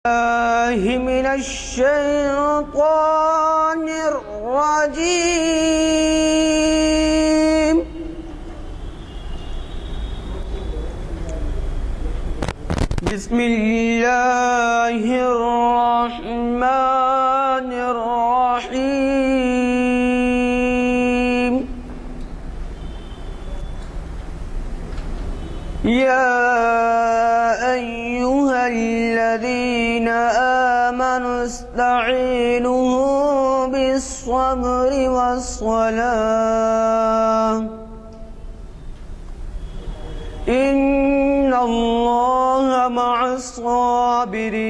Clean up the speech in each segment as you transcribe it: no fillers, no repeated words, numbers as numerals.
الله من الشيطان الرجيم. بسم الله الرحمن الرحيم. يا أيها الذين آمنوا استعينوا بالصبر والصلاة إن الله مع الصابرين.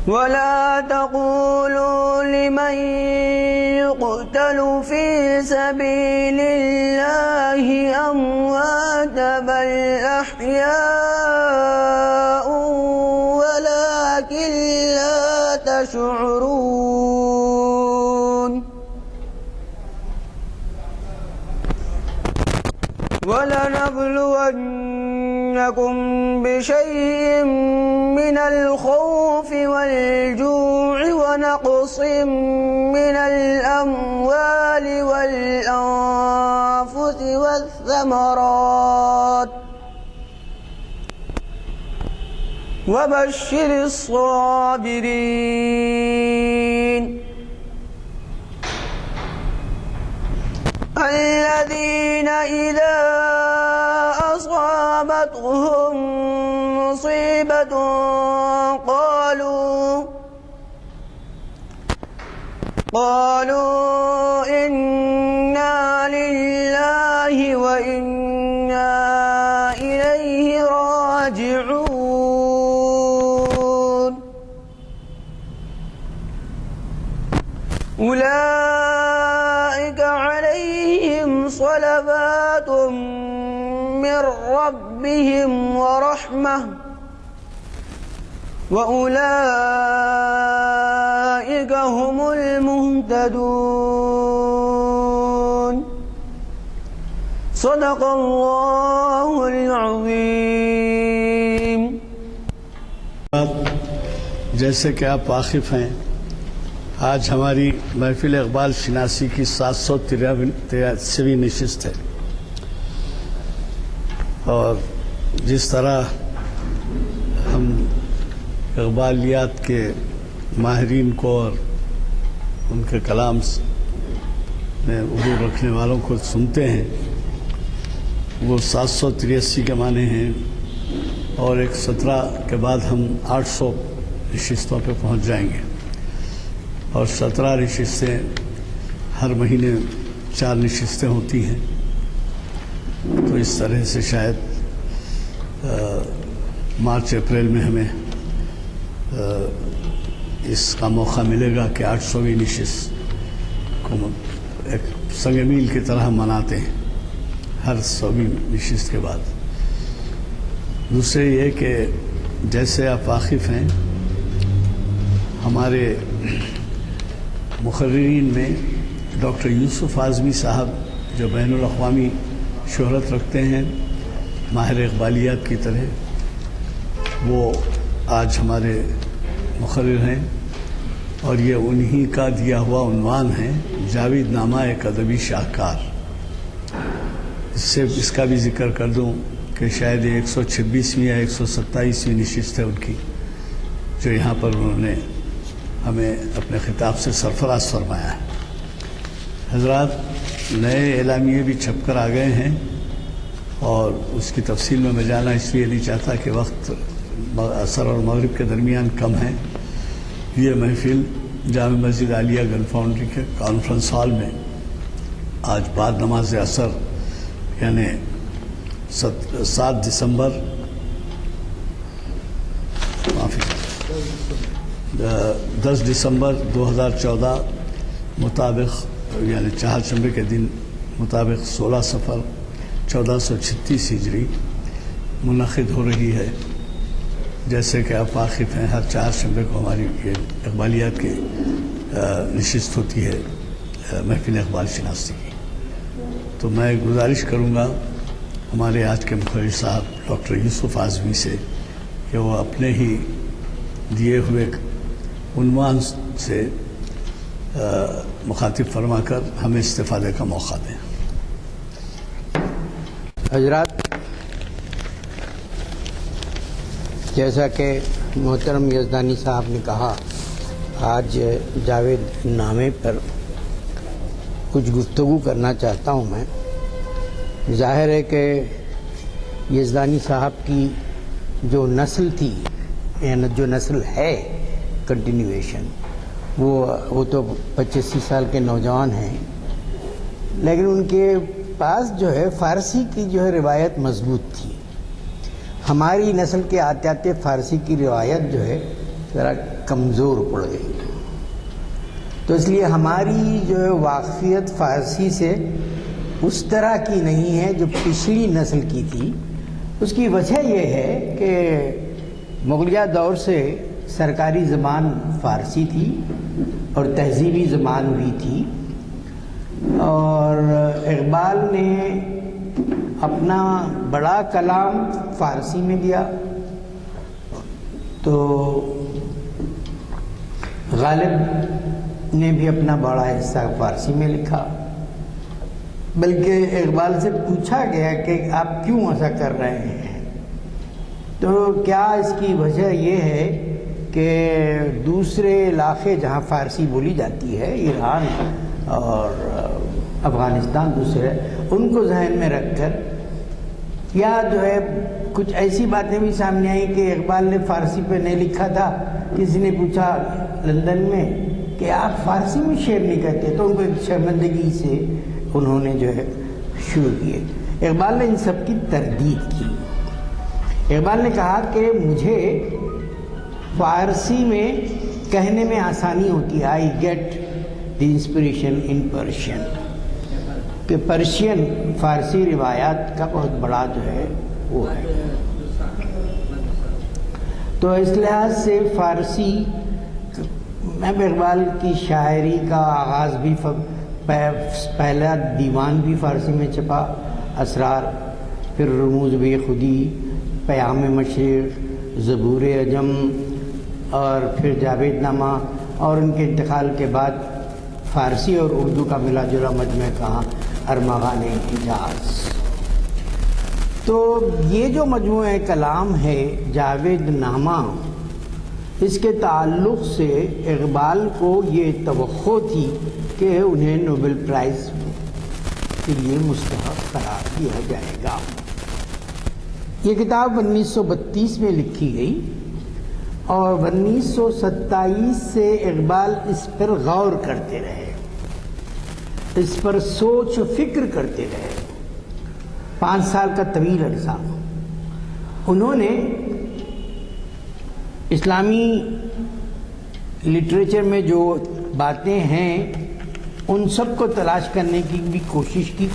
ولا تقولوا لمن يقتل في سبيل الله أموات بل أحياء ولكن لا تشعرون. ولنبلونكم بشيء من الخوف والجوع ونقص من الأموال والأنفس والثمرات وبشر الصابرين الذين إذا أصابتهم مصيبة قالوا إنا لله وإنا إليه راجعون. أولئك عليهم صلوات من ربهم ورحمة وأولئك هم المهتدون. صدق الله العظيم. جیسے کہ آپ واقف ہیں، آج ہماری محفل اقبال شناسی کی 783ویں نشست ہے، اور جس طرح ہم اقبالیات کے ماہرین کو اور ان کے کلام میں اردو رکھنے والوں کو سنتے ہیں، وہ 783 کے معنی ہیں، اور ایک 17 کے بعد ہم 800 نشستوں پہ پہنچ جائیں گے، اور 17 نشستیں ہر مہینے 4 نشستیں ہوتی ہیں. تو اس طرح سے شاید مارچ اپریل میں ہمیں اس کا موقع ملے گا کہ 800ویں نشست کو ایک سنگ میل کی طرح مناتے ہیں ہر 100ویں نشست کے بعد. دوسرے یہ کہ جیسے آپ واقف ہیں، ہمارے مقررین میں ڈاکٹر یوسف اعظمی صاحب جو بین الاقوامی شہرت رکھتے ہیں ماہر اقبالیات کی طرح، وہ آج ہمارے مقرر ہیں، اور یہ انہی کا دیا ہوا عنوان ہے جاوید نامہ ایک ادبی شاہکار. اس کا بھی ذکر کر دوں کہ شاید یہ 126ویں یا 127ویں نشست ہے ان کی، جو یہاں پر انہوں نے ہمیں اپنے خطاب سے سرفراز فرمایا ہے. حضرات، نئے اعلامیے بھی چھپ کر آ گئے ہیں، اور اس کی تفصیل میں جانا اس لیے نہیں چاہتا کہ وقت عصر اور مغرب کے درمیان کم ہے. یہ محفل جامع مسجد عالیہ گن فاؤنڈری کے کانفرنس ہال میں آج بعد نماز عصر یعنی 7 دسمبر 10 دسمبر 2014 مطابق، یعنی چہارشنبے کے دن مطابق 16 صفر 1436 ہجری منعقد ہو رہی ہے. جیسے کہ آپ واقف ہیں، ہر چہارشنبے کو ہماری یہ اقبالیات کی نشست ہوتی ہے محفل اقبال شناسی کی. تو میں گزارش کروں گا ہمارے آج کے مخرج صاحب ڈاکٹر یوسف اعظمی سے کہ وہ اپنے ہی دیے ہوئے عنوان سے مخاطب فرما کر ہمیں استفادے کا موقع دیں۔ حضرات، جیسا کہ محترم یزدانی صاحب نے کہا، آج جاوید نامے پر کچھ گفتگو کرنا چاہتا ہوں میں۔ ظاہر ہے کہ یزدانی صاحب کی جو نسل تھی، یعنی جو نسل ہے کنٹینیویشن، وہ تو 85 سال کے نوجوان ہیں، لیکن ان کے پاس جو ہے فارسی کی جو ہے روایت مضبوط تھی۔ ہماری نسل کے آتے آتے فارسی کی روایت جو ہے ذرا کمزور پڑ گئی، تو اس لیے ہماری جو ہے واقفیت فارسی سے اس طرح کی نہیں ہے جو پچھلی نسل کی تھی۔ اس کی وجہ یہ ہے کہ مغلیہ دور سے سرکاری زبان فارسی تھی اور تہذیبی زبان بھی تھی، اور اقبال نے اپنا بڑا کلام فارسی میں دیا، تو غالب نے بھی اپنا بڑا حصہ فارسی میں لکھا۔ بلکہ اقبال سے پوچھا گیا کہ آپ کیوں ایسا کر رہے ہیں، تو کیا اس کی وجہ یہ ہے کہ دوسرے علاقے جہاں فارسی بولی جاتی ہے، ایران اور افغانستان دوسرے، ان کو ذہن میں رکھ کر، یا جو ہے کچھ ایسی باتیں بھی سامنے آئی کہ اقبال نے فارسی پہ نہیں لکھا تھا۔ کسی نے پوچھا لندن میں کہ آپ فارسی میں شعر نہیں کہتے، تو ان کو ایک شرمندگی سے انہوں نے جو ہے شروع کیے۔ اقبال نے ان سب کی تردید کی۔ اقبال نے کہا کہ مجھے فارسی میں کہنے میں آسانی ہوتی ہے، I get the inspiration in Persian, کہ پرشین فارسی روایات کا بہت بڑا جو ہے وہ ہے۔ تو اس لحاظ سے فارسی میں اقبال کی شاعری کا آغاز بھی پہلا دیوان بھی فارسی میں چھپا، اسرار، پھر رموز بے خودی، پیام مشرق، زبور عجم، اور پھر جاوید نامہ، اور ان کے انتقال کے بعد فارسی اور اردو کا ملا جلا مجمع کہاں، ارمغان حجاز۔ تو یہ جو مجموعہ کلام ہے جاوید نامہ، اس کے تعلق سے اقبال کو یہ توقع تھی کہ انہیں نوبل پرائز کے لیے مستحق قرار دیا جائے گا۔ یہ کتاب 1932 میں لکھی گئی، اور 1927 سے اقبال اس پر غور کرتے رہے، اس پر سوچ و فکر کرتے رہے۔ 5 سال کا طویل عرصہ انہوں نے اسلامی لٹریچر میں جو باتیں ہیں ان سب کو تلاش کرنے کی بھی کوشش کی۔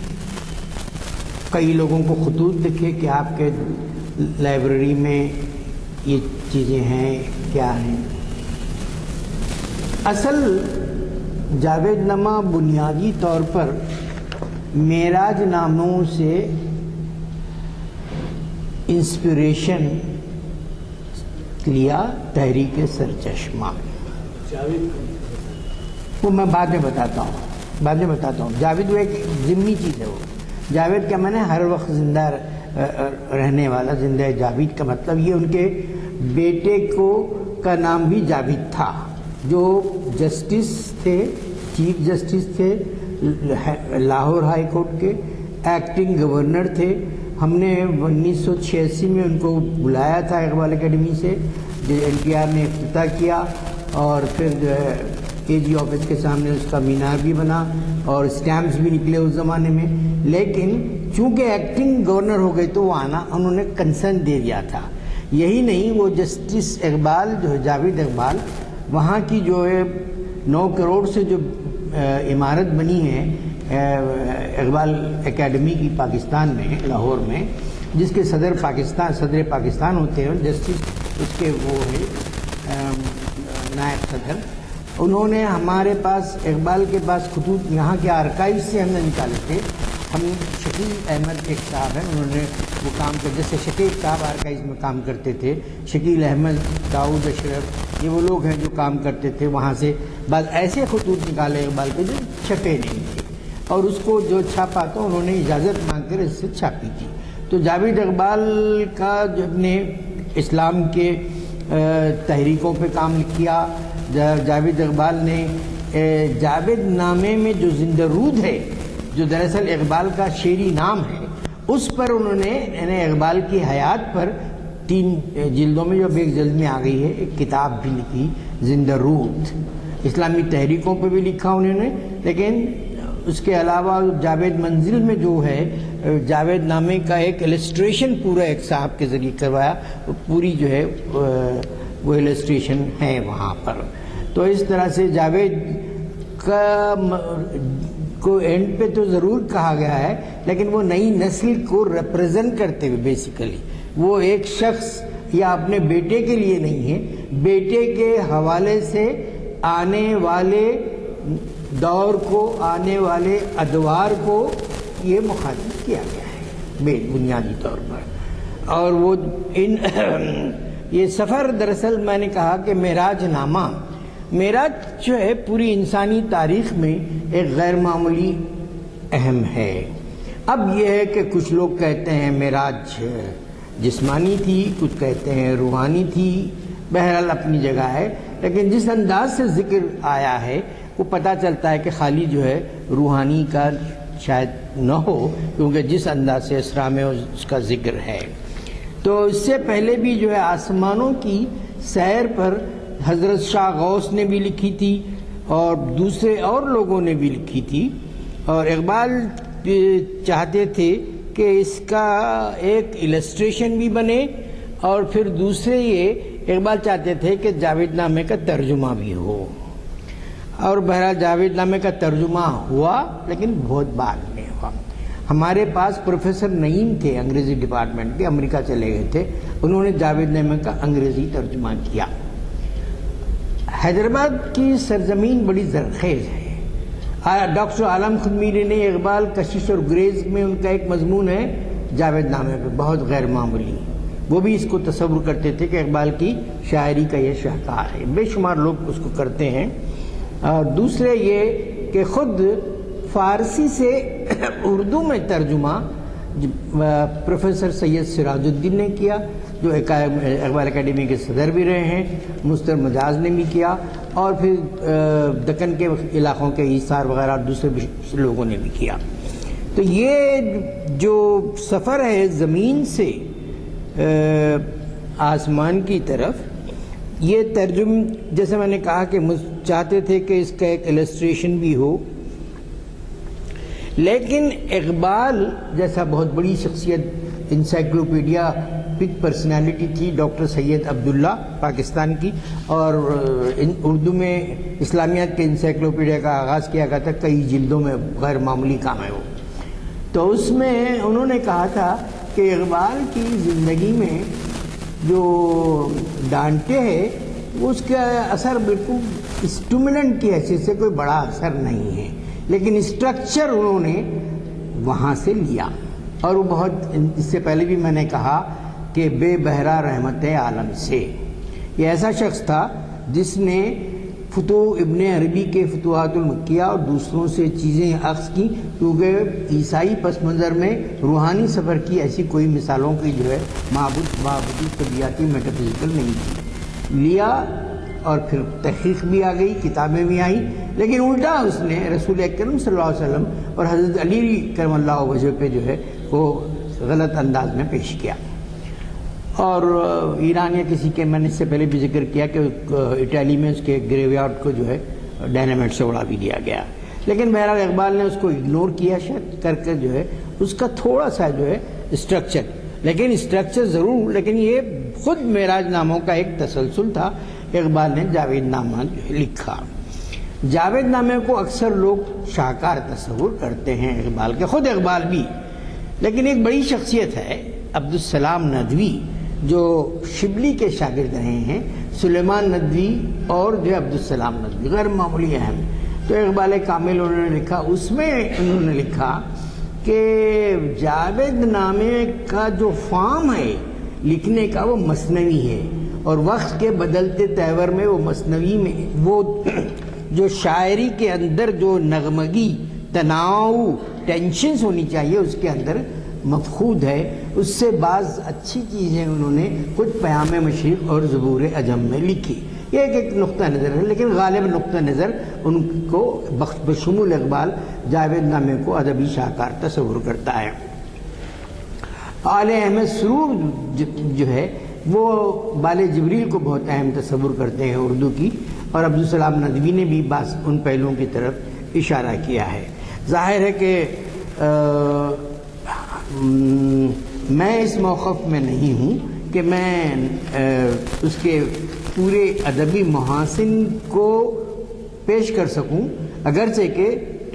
کئی لوگوں کو خطوط لکھے کہ آپ کے لائبریری میں یہ چیزیں ہیں، کیا ہیں۔ اصل جاوید نامہ بنیادی طور پر معراج ناموں سے انسپریشن لیا، تحریک سرچشمہ۔ وہ میں بعد میں بتاتا ہوں۔ جاوید وہ ایک ضمنی چیز ہے۔ وہ جاوید کا معنی ہر وقت زندہ رہنے والا، زندہ جاوید کا مطلب یہ ان کے بیٹے کا نام بھی جاوید تھا، جو جسٹس تھے، چیف جسٹس تھے لاہور ہائی کورٹ کے، ایکٹنگ گورنر تھے۔ ہم نے 1986 میں ان کو بلایا تھا اقبال اکیڈمی سے، جو NPR نے افتتاح کیا، اور پھر جو ہے AG آفس کے سامنے اس کا مینار بھی بنا اور اسٹیمپس بھی نکلے اس زمانے میں۔ لیکن چونکہ ایکٹنگ گورنر ہو گئے تو وہ آنا انہوں نے کنسرن دے دیا تھا۔ یہی نہیں، وہ جسٹس اقبال جو ہے جاوید اقبال، وہاں کی جو ہے 9 کروڑ سے جو عمارت بنی ہے اقبال اکیڈمی کی پاکستان میں، لاہور میں، جس کے صدر پاکستان ہوتے ہیں، جسٹس اس کے وہ ہے نائب صدر، انہوں نے ہمارے پاس اقبال کے پاس خطوط یہاں کے آرکائیو سے ہم نے نکالے تھے، ہم شکیل احمد ایک صاحب ہیں، انہوں نے وہ کام کر، جیسے شکیل صاحب آرکائز میں کام کرتے تھے، شکیل احمد، داؤد اشرف، یہ وہ لوگ ہیں جو کام کرتے تھے، وہاں سے بعض ایسے خطوط نکالے اقبال کے جو چھپے نہیں تھے، اور اس کو جو چھاپا تو انہوں نے اجازت مانگ کر اس سے چھاپی تھی۔ تو جاوید اقبال کا جب نے اسلام کے تحریکوں پہ کام کیا، جاوید اقبال نے جاوید نامے میں جو زندہ رود ہے، جو دراصل اقبال کا شعری نام ہے، اس پر انہوں نے یعنی اقبال کی حیات پر 3 جلدوں میں، جو اب ایک جلد میں آ گئی ہے، ایک کتاب بھی لکھی، زندہ رود، اسلامی تحریکوں پہ بھی لکھا انہوں نے، لیکن اس کے علاوہ جاوید منزل میں جو ہے جاوید نامے کا ایک السٹریشن پورا ایک صاحب کے ذریعے کروایا، وہ پوری جو ہے وہ السٹریشن ہے وہاں پر۔ تو اس طرح سے جاوید کا کو اینڈ پہ تو ضرور کہا گیا ہے، لیکن وہ نئی نسل کو ریپرزینٹ کرتے ہوئے بیسیکلی وہ ایک شخص یا اپنے بیٹے کے لیے نہیں ہے، بیٹے کے حوالے سے آنے والے دور کو، آنے والے ادوار کو یہ مخاطب کیا گیا ہے بنیادی طور پر۔ اور وہ یہ سفر دراصل میں نے کہا کہ معراج نامہ، معراج جو ہے پوری انسانی تاریخ میں ایک غیر معمولی اہم ہے۔ اب یہ ہے کہ کچھ لوگ کہتے ہیں معراج جسمانی تھی، کچھ کہتے ہیں روحانی تھی، بہرحال اپنی جگہ ہے، لیکن جس انداز سے ذکر آیا ہے وہ پتہ چلتا ہے کہ خالی جو ہے روحانی کا شاید نہ ہو، کیونکہ جس انداز سے اسراء میں اس کا ذکر ہے۔ تو اس سے پہلے بھی جو ہے آسمانوں کی سیر پر حضرت شاہ غوث نے بھی لکھی تھی اور دوسرے اور لوگوں نے بھی لکھی تھی، اور اقبال چاہتے تھے کہ اس کا ایک السٹریشن بھی بنے، اور پھر دوسرے یہ اقبال چاہتے تھے کہ جاوید نامے کا ترجمہ بھی ہو، اور بہرحال جاوید نامے کا ترجمہ ہوا، لیکن بہت بعد میں ہوا۔ ہمارے پاس پروفیسر نعیم تھے انگریزی ڈپارٹمنٹ کے، امریکہ چلے گئے تھے، انہوں نے جاوید نامے کا انگریزی ترجمہ کیا۔ حیدرآباد کی سرزمین بڑی زرخیز ہے۔ ڈاکٹر عالم خود میری نے اقبال کشش اور گریز میں ان کا ایک مضمون ہے جاوید نامے پہ، بہت غیر معمولی، وہ بھی اس کو تصور کرتے تھے کہ اقبال کی شاعری کا یہ شاہکار ہے، بے شمار لوگ اس کو کرتے ہیں۔ اور دوسرے یہ کہ خود فارسی سے اردو میں ترجمہ پروفیسر سید سراج الدین نے کیا، جو اقبال اکیڈمی کے صدر بھی رہے ہیں، مستر مجاز نے بھی کیا، اور پھر دکن کے علاقوں کے ایثار وغیرہ دوسرے لوگوں نے بھی کیا۔ تو یہ جو سفر ہے زمین سے آسمان کی طرف، یہ ترجم جیسے میں نے کہا کہ چاہتے تھے کہ اس کا ایک السٹریشن بھی ہو، لیکن اقبال جیسا بہت بڑی شخصیت، انسائکلوپیڈیا بگ پرسنالٹی تھی ڈاکٹر سید عبداللہ پاکستان کی، اور اردو میں اسلامیات کے انسائکلوپیڈیا کا آغاز کیا گیا تھا، کئی جلدوں میں، غیر معمولی کام ہے وہ۔ تو اس میں انہوں نے کہا تھا کہ اقبال کی زندگی میں جو ڈانٹے ہے وہ اس کا اثر بالکل اسٹیمولنٹ کی حیثیت سے کوئی بڑا اثر نہیں ہے، لیکن اسٹرکچر انہوں نے وہاں سے لیا، اور وہ بہت، اس سے پہلے بھی میں نے کہا کہ بے بہرا رحمت عالم سے، یہ ایسا شخص تھا جس نے ابن عربی کے فتوحات المکیہ اور دوسروں سے چیزیں اخذ کی، کیونکہ عیسائی پس منظر میں روحانی سفر کی ایسی کوئی مثالوں کی جو ہے معبودی طبیعاتی میٹافزیکل نہیں تھی، لیا، اور پھر تحقیق بھی آ گئی، کتابیں بھی آئیں، لیکن الٹا اس نے رسول اکرم صلی اللہ علیہ وسلم اور حضرت علی کرم اللہ وجہ پہ جو ہے وہ غلط انداز میں پیش کیا۔ اور ایران یا کسی کے، میں نے اس سے پہلے بھی ذکر کیا کہ اٹالی میں اس کے گریو یارڈ کو جو ہے ڈائنامیٹ سے اڑا بھی دیا گیا، لیکن بہرحال اقبال نے اس کو اگنور کیا شاید کر کے جو ہے اس کا تھوڑا سا جو ہے اسٹرکچر، لیکن اسٹرکچر ضرور، لیکن یہ خود معراج ناموں کا ایک تسلسل تھا۔ اقبال نے جاوید نامہ لکھا۔ جاوید نامے کو اکثر لوگ شاہکار تصور کرتے ہیں اقبال کے، خود اقبال بھی، لیکن ایک بڑی شخصیت ہے عبدالسلام ندوی، جو شبلی کے شاگرد رہے ہیں، سلیمان ندوی اور جو عبدالسلام ندوی، غیر معمولی اہم۔ تو اقبال کامل انہوں نے لکھا، اس میں انہوں نے لکھا کہ جاوید نامے کا جو فارم ہے لکھنے کا وہ مثنوی ہے، اور وقت کے بدلتے تیور میں وہ مثنوی میں وہ جو شاعری کے اندر جو نغمگی تناؤ ٹینشنز ہونی چاہیے اس کے اندر مفقود ہے۔ اس سے بعض اچھی چیزیں انہوں نے خود پیام مشرق اور زبور عجم میں لکھی۔ یہ ایک نقطہ نظر ہے، لیکن غالب نقطہ نظر ان کو بشمول اقبال جاوید نامے کو ادبی شاہکار تصور کرتا ہے۔ آل احمد سرور جو ہے وہ بال جبریل کو بہت اہم تصور کرتے ہیں اردو کی، اور عبدالسلام ندوی نے بھی بعض ان پہلوؤں کی طرف اشارہ کیا ہے۔ ظاہر ہے کہ میں اس موقف میں نہیں ہوں کہ میں اس کے پورے ادبی محاسن کو پیش کر سکوں، اگرچہ کہ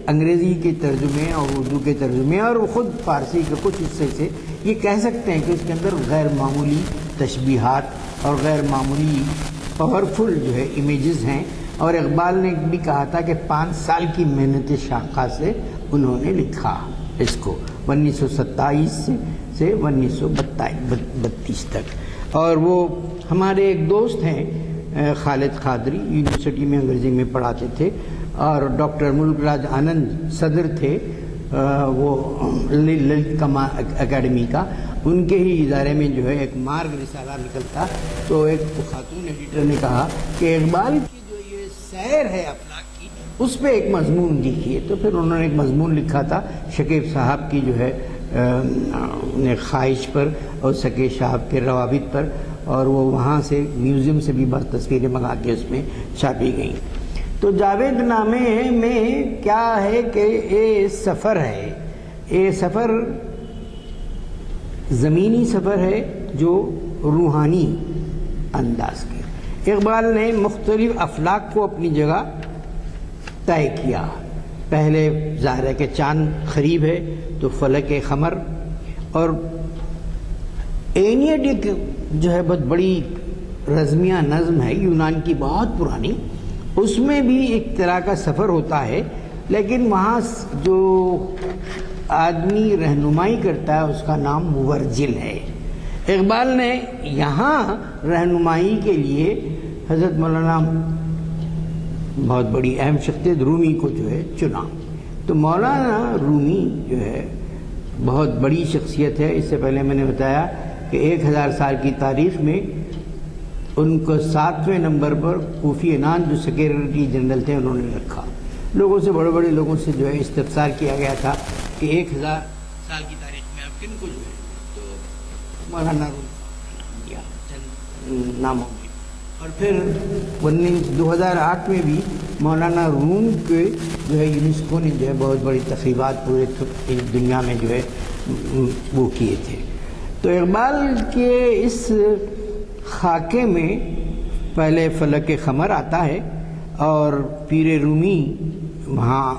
انگریزی کے ترجمے اور اردو کے ترجمے اور خود فارسی کے کچھ حصے سے یہ کہہ سکتے ہیں کہ اس کے اندر غیر معمولی تشبیہات اور غیر معمولی پاورفل جو ہے امیجز ہیں، اور اقبال نے بھی کہا تھا کہ 5 سال کی محنت شاقہ سے انہوں نے لکھا اس کو 1927 سے 1932 تک۔ اور وہ ہمارے ایک دوست ہیں خالد قادری، یونیورسٹی میں انگریزی میں پڑھاتے تھے، اور ڈاکٹر ملک راج آنند صدر تھے وہ للت کما اکیڈمی کا، ان کے ہی ادارے میں جو ہے ایک مارگ رسالہ نکلتا، تو ایک خاتون ایڈیٹر نے کہا کہ اقبال کی جو یہ سیر ہے افلاک کی اس پہ ایک مضمون لکھیے، تو پھر انہوں نے ایک مضمون لکھا تھا شکیب صاحب کی جو ہے خواہش پر اور شکیب صاحب کے روابط پر، اور وہ وہاں سے میوزیم سے بھی بس تصویریں منگا کے اس میں چھاپی گئیں۔ تو جاوید نامے میں کیا ہے کہ یہ سفر ہے، یہ سفر زمینی سفر ہے جو روحانی انداز کے۔ اقبال نے مختلف افلاک کو اپنی جگہ طے کیا۔ پہلے ظاہر ہے کہ چاند قریب ہے تو فلک قمر، اور اینیٹ ایک جو ہے بہت بڑی رزمیہ نظم ہے یونان کی بہت پرانی، اس میں بھی ایک طرح کا سفر ہوتا ہے، لیکن وہاں جو آدمی رہنمائی کرتا ہے اس کا نام مورجل ہے۔ اقبال نے یہاں رہنمائی کے لیے حضرت مولانا بہت بڑی اہم شخصیت رومی کو جو ہے چنا۔ تو مولانا رومی جو ہے بہت بڑی شخصیت ہے۔ اس سے پہلے میں نے بتایا کہ 1000 سال کی تاریخ میں ان کو 7ویں نمبر پر کوفی عنان جو سیکریٹری جنرل تھے انہوں نے رکھا۔ لوگوں سے بڑے بڑے لوگوں سے جو ہے استفسار کیا گیا تھا کہ 1000 سال کی تاریخ میں آپ کن کو جو ہے، تو مولانا روم دیا چند ناموں میں، اور پھر 2008 میں بھی مولانا روم کے جو ہے یونیسکو نے جو ہے بہت بڑی تقریبات پورے دنیا میں جو ہے وہ کیے تھے۔ تو اقبال کے اس خاکے میں پہلے فلک قمر آتا ہے، اور پیر رومی وہاں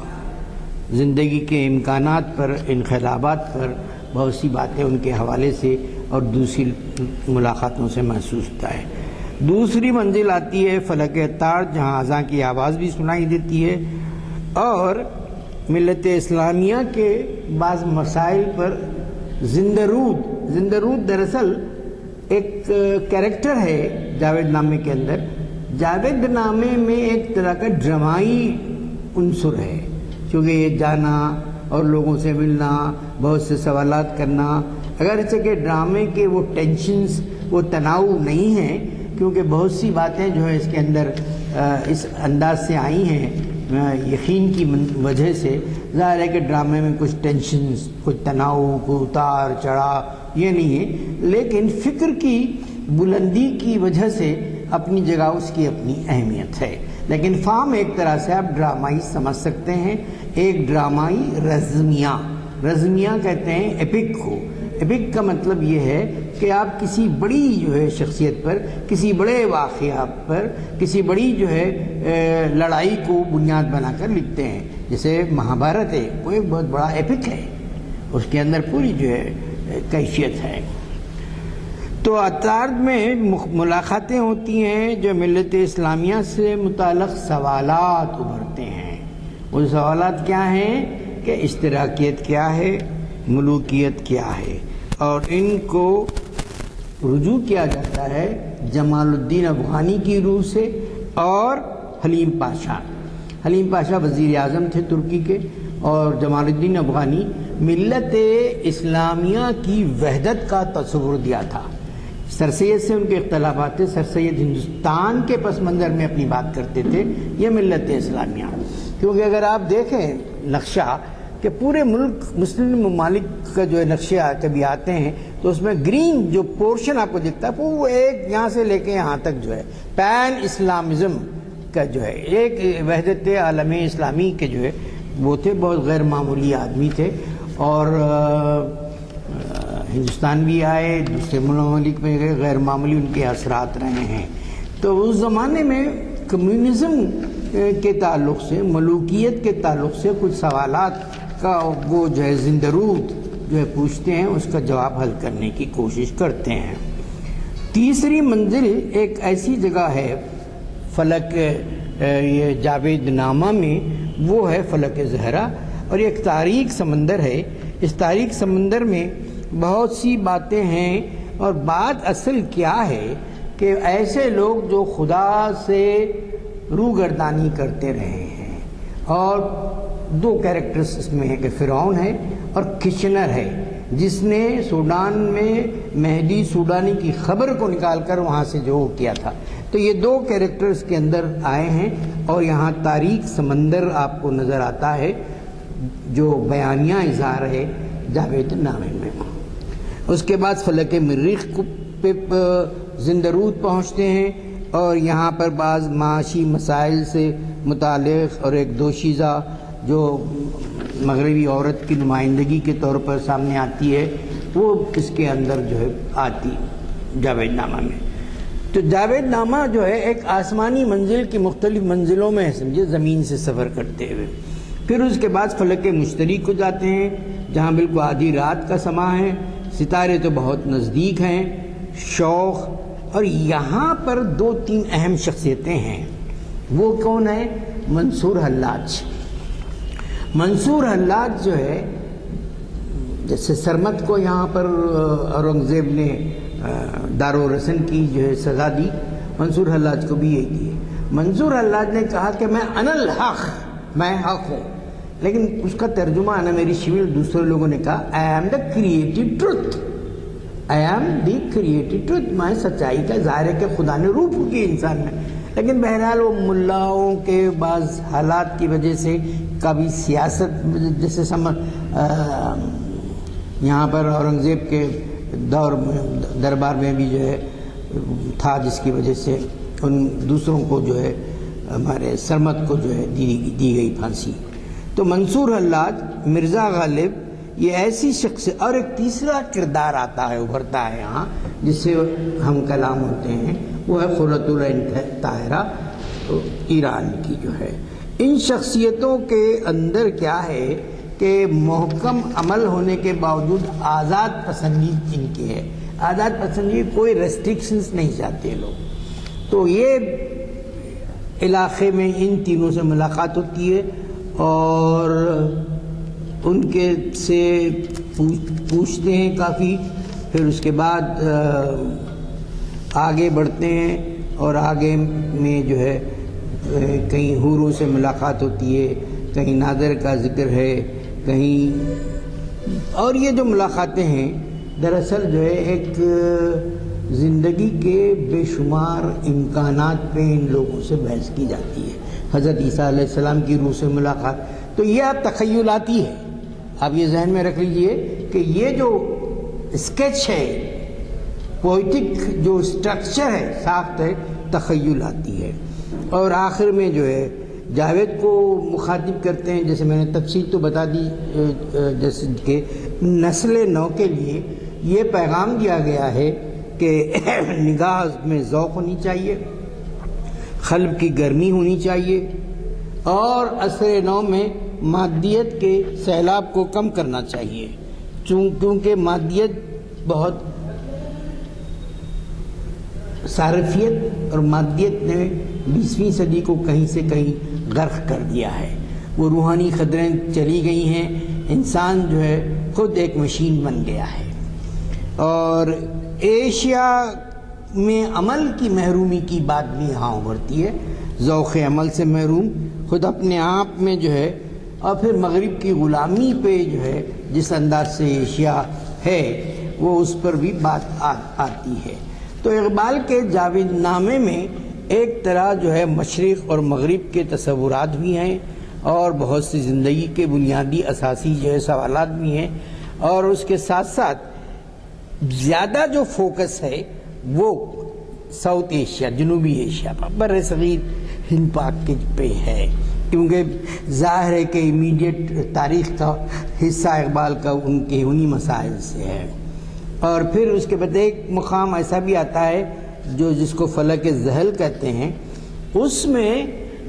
زندگی کے امکانات پر، انقلابات پر بہت سی باتیں ان کے حوالے سے اور دوسری ملاقاتوں سے محسوس ہوتا ہے۔ دوسری منزل آتی ہے فلک تار، جہاں اذان کی آواز بھی سنائی دیتی ہے، اور ملت اسلامیہ کے بعض مسائل پر زندرود دراصل ایک کیریکٹر ہے جاوید نامے کے اندر۔ جاوید نامے میں ایک طرح کا ڈرامائی عنصر ہے، کیونکہ یہ جانا اور لوگوں سے ملنا، بہت سے سوالات کرنا، اگرچہ کہ ڈرامے کے وہ ٹینشنز، وہ تناؤ نہیں ہیں، کیونکہ بہت سی باتیں جو ہے اس کے اندر اس انداز سے آئی ہیں یقین کی وجہ سے۔ ظاہر ہے کہ ڈرامے میں کچھ ٹینشنز، کچھ تناؤ، کوئی اتار چڑھاؤ یہ نہیں ہے، لیکن فکر کی بلندی کی وجہ سے اپنی جگہ اس کی اپنی اہمیت ہے۔ لیکن فارم ایک طرح سے آپ ڈرامائی سمجھ سکتے ہیں، ایک ڈرامائی رزمیہ کہتے ہیں ایپک کو۔ ایپک کا مطلب یہ ہے کہ آپ کسی بڑی جو ہے شخصیت پر، کسی بڑے واقعات پر، کسی بڑی جو ہے لڑائی کو بنیاد بنا کر لکھتے ہیں۔ جیسے مہابھارت ہے، وہ ایک بہت بڑا ایپک ہے، اس کے اندر پوری جو ہے کیفیت ہے۔ تو اطارد میں ملاقاتیں ہوتی ہیں جو ملت اسلامیہ سے متعلق سوالات ابھرتے ہیں۔ وہ سوالات کیا ہیں کہ اشتراکیت کیا ہے، ملوکیت کیا ہے، اور ان کو رجوع کیا جاتا ہے جمال الدین افغانی کی روح سے اور حلیم پاشا وزیر اعظم تھے ترکی کے، اور جمال الدین افغانی ملت اسلامیہ کی وحدت کا تصور دیا تھا۔ سر سید سے ان کے اختلافات تھے، سر سید ہندوستان کے پس منظر میں اپنی بات کرتے تھے، یہ ملت اسلامیہ، کیونکہ اگر آپ دیکھیں نقشہ کہ پورے ملک مسلم ممالک کا جو ہے نقشہ کبھی آتے ہیں تو اس میں گرین جو پورشن آپ کو دکھتا ہے وہ ایک یہاں سے لے کے یہاں تک جو ہے پین اسلامزم کا جو ہے ایک وحدت عالم اسلامی کے جو ہے وہ تھے، بہت غیر معمولی آدمی تھے، اور ہندوستان بھی آئے، دوسرے ممالک میں گئے، غیر معمولی ان کے اثرات رہے ہیں۔ تو اس زمانے میں کمیونزم کے تعلق سے، ملوکیت کے تعلق سے کچھ سوالات کا وہ جو ہے زندرود جو ہے پوچھتے ہیں، اس کا جواب حل کرنے کی کوشش کرتے ہیں۔ تیسری منزل ایک ایسی جگہ ہے فلک یہ جاوید نامہ میں، وہ ہے فلک زہرا، اور یہ ایک تاریک سمندر ہے۔ اس تاریک سمندر میں بہت سی باتیں ہیں، اور بات اصل کیا ہے کہ ایسے لوگ جو خدا سے روگردانی کرتے رہے ہیں، اور دو کیریکٹرز اس میں ہے کہ فرعون ہے اور کچنر ہے، جس نے سوڈان میں مہدی سوڈانی کی خبر کو نکال کر وہاں سے جو کیا تھا۔ تو یہ دو کیریکٹرز کے اندر آئے ہیں، اور یہاں تاریک سمندر آپ کو نظر آتا ہے جو بیانیہ اظہار ہے جاوید نامے میں۔ اس کے بعد فلک مریخ پہ زندرود پہنچتے ہیں، اور یہاں پر بعض معاشی مسائل سے متعلق اور ایک دوشیزہ جو مغربی عورت کی نمائندگی کے طور پر سامنے آتی ہے، وہ اس کے اندر جو ہے آتی جاوید نامہ میں۔ تو جاوید نامہ جو ہے ایک آسمانی منزل کی مختلف منزلوں میں ہے، سمجھے، زمین سے سفر کرتے ہوئے۔ پھر اس کے بعد فلک مشتری کو جاتے ہیں، جہاں بالکل آدھی رات کا سما ہے، ستارے تو بہت نزدیک ہیں، شوق، اور یہاں پر دو تین اہم شخصیتیں ہیں۔ وہ کون ہے؟ منصور حلاج۔ منصور حلاج جو ہے، جیسے سرمت کو یہاں پر اورنگزیب نے دارالرسن کی جو ہے سزا دی، منصور حلاج کو بھی یہی دی۔ منصور حلاج نے کہا کہ میں انا الحق، میں حق ہوں، لیکن اس کا ترجمہ انا میری شیول دوسرے لوگوں نے کہا I am the creative truth, I am the creative truth, میں سچائی کا ظاہر ہے کہ خدا نے روح پھونکی انسان میں۔ لیکن بہرحال وہ ملاؤں کے بعض حالات کی وجہ سے، کبھی سیاست جیسے یہاں پر اورنگزیب کے دور میں دربار میں بھی جو ہے تھا، جس کی وجہ سے ان دوسروں کو جو ہے ہمارے سرمت کو جو ہے دی گئی پھانسی۔ تو منصور حلاج، مرزا غالب، یہ ایسی شخص، اور ایک تیسرا کردار آتا ہے، ابھرتا ہے یہاں، جس سے ہم کلام ہوتے ہیں، وہ ہے خرۃ العین طاہرہ ایران کی جو ہے۔ ان شخصیتوں کے اندر کیا ہے کہ محکم عمل ہونے کے باوجود آزاد پسندی ان کی ہے، آزاد پسندی، کوئی ریسٹرکشنز نہیں چاہتے لوگ۔ تو یہ علاقے میں ان تینوں سے ملاقات ہوتی ہے، اور ان کے سے پوچھتے ہیں کافی، پھر اس کے بعد آگے بڑھتے ہیں، اور آگے میں جو ہے کہیں حوروں سے ملاقات ہوتی ہے، کہیں نادر کا ذکر ہے، کہیں، اور یہ جو ملاقاتیں ہیں دراصل جو ہے ایک زندگی کے بے شمار امکانات پہ ان لوگوں سے بحث کی جاتی ہے۔ حضرت عیسیٰ علیہ السلام کی روح سے ملاقات، تو یہ آپ تخیلاتی ہے، آپ یہ ذہن میں رکھ لیجئے کہ یہ جو اسکیچ ہے، پوئٹک جو اسٹرکچر ہے، ساخت ہے، تخیلاتی ہے۔ اور آخر میں جو ہے جاوید کو مخاطب کرتے ہیں، جیسے میں نے تفصیل تو بتا دی، جیسے کہ نسل نو کے لیے یہ پیغام دیا گیا ہے کہ نگاہ میں ذوق ہونی چاہیے، قلب کی گرمی ہونی چاہیے، اور عصر نو میں مادیت کے سیلاب کو کم کرنا چاہیے، کیونکہ مادیت بہت صارفیت اور مادیت نے 20ویں صدی کو کہیں سے کہیں غرق کر دیا ہے۔ وہ روحانی قدریں چلی گئی ہیں، انسان جو ہے خود ایک مشین بن گیا ہے، اور ایشیا میں عمل کی محرومی کی بات بھی یہاں ابھرتی ہے، ذوق عمل سے محروم خود اپنے آپ میں جو ہے، اور پھر مغرب کی غلامی پہ جو ہے جس انداز سے ایشیا ہے وہ اس پر بھی بات آتی ہے۔ تو اقبال کے جاوید نامے میں ایک طرح جو ہے مشرق اور مغرب کے تصورات بھی ہیں، اور بہت سی زندگی کے بنیادی اساسی جو ہے سوالات بھی ہیں، اور اس کے ساتھ ساتھ زیادہ جو فوکس ہے وہ ساؤتھ ایشیا، جنوبی ایشیا پر، بر صغیر ہند پاک کے پہ ہے، کیونکہ ظاہر ہے کہ امیڈیٹ تاریخ کا حصہ اقبال کا ان کے انہی مسائل سے ہے۔ اور پھر اس کے بعد ایک مقام ایسا بھی آتا ہے جو جس کو فلک زحل کہتے ہیں، اس میں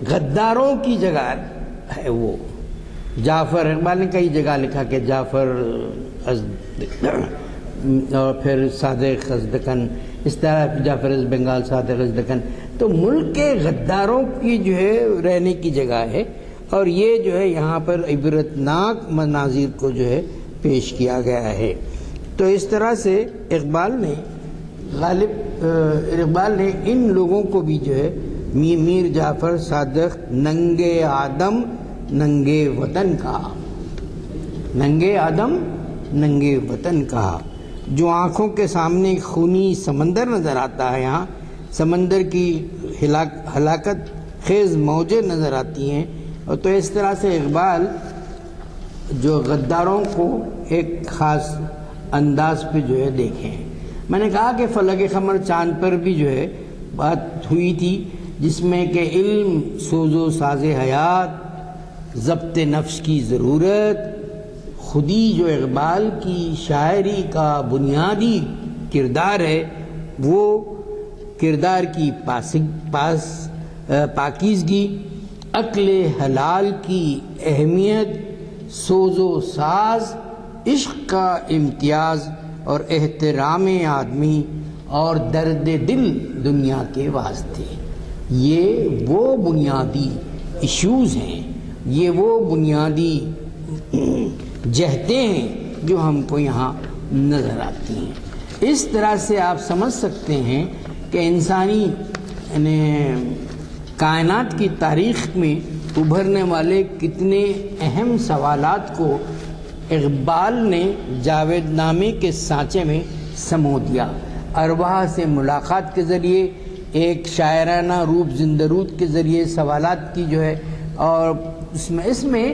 غداروں کی جگہ ہے، وہ جعفر، اقبال نے کئی جگہ لکھا کہ جعفر اور پھر صادق ازدکن، اس طرح جعفر از بنگال، صادق ازدکن، تو ملک کے غداروں کی جو ہے رہنے کی جگہ ہے، اور یہ جو ہے یہاں پر عبرتناک مناظر کو جو ہے پیش کیا گیا ہے۔ تو اس طرح سے اقبال نے ان لوگوں کو بھی جو ہے میر جعفر صادق ننگے آدم ننگے وطن کہا، ننگے آدم ننگے وطن کہا۔ جو آنکھوں کے سامنے خونی سمندر نظر آتا ہے، یہاں سمندر کی ہلاکت خیز موجیں نظر آتی ہیں، اور تو اس طرح سے اقبال جو غداروں کو ایک خاص انداز پہ جو ہے دیکھیں۔ میں نے کہا کہ فلک قمر چاند پر بھی جو ہے بات ہوئی تھی، جس میں کہ علم سوز و ساز حیات، ضبط نفس کی ضرورت، خودی جو اقبال کی شاعری کا بنیادی کردار ہے، وہ کردار کی پاکیزگی، عقل حلال کی اہمیت، سوز و ساز، عشق کا امتیاز اور احترام آدمی اور درد دل دنیا کے واسطے، یہ وہ بنیادی ایشوز ہیں، یہ وہ بنیادی جہتیں ہیں جو ہم کو یہاں نظر آتی ہیں۔ اس طرح سے آپ سمجھ سکتے ہیں کہ انسانی کائنات کی تاریخ میں ابھرنے والے کتنے اہم سوالات کو اقبال نے جاوید نامے کے سانچے میں سمو دیا۔ ارواح سے ملاقات کے ذریعے، ایک شاعرانہ روپ زندرود کے ذریعے سوالات کی جو ہے، اور اس میں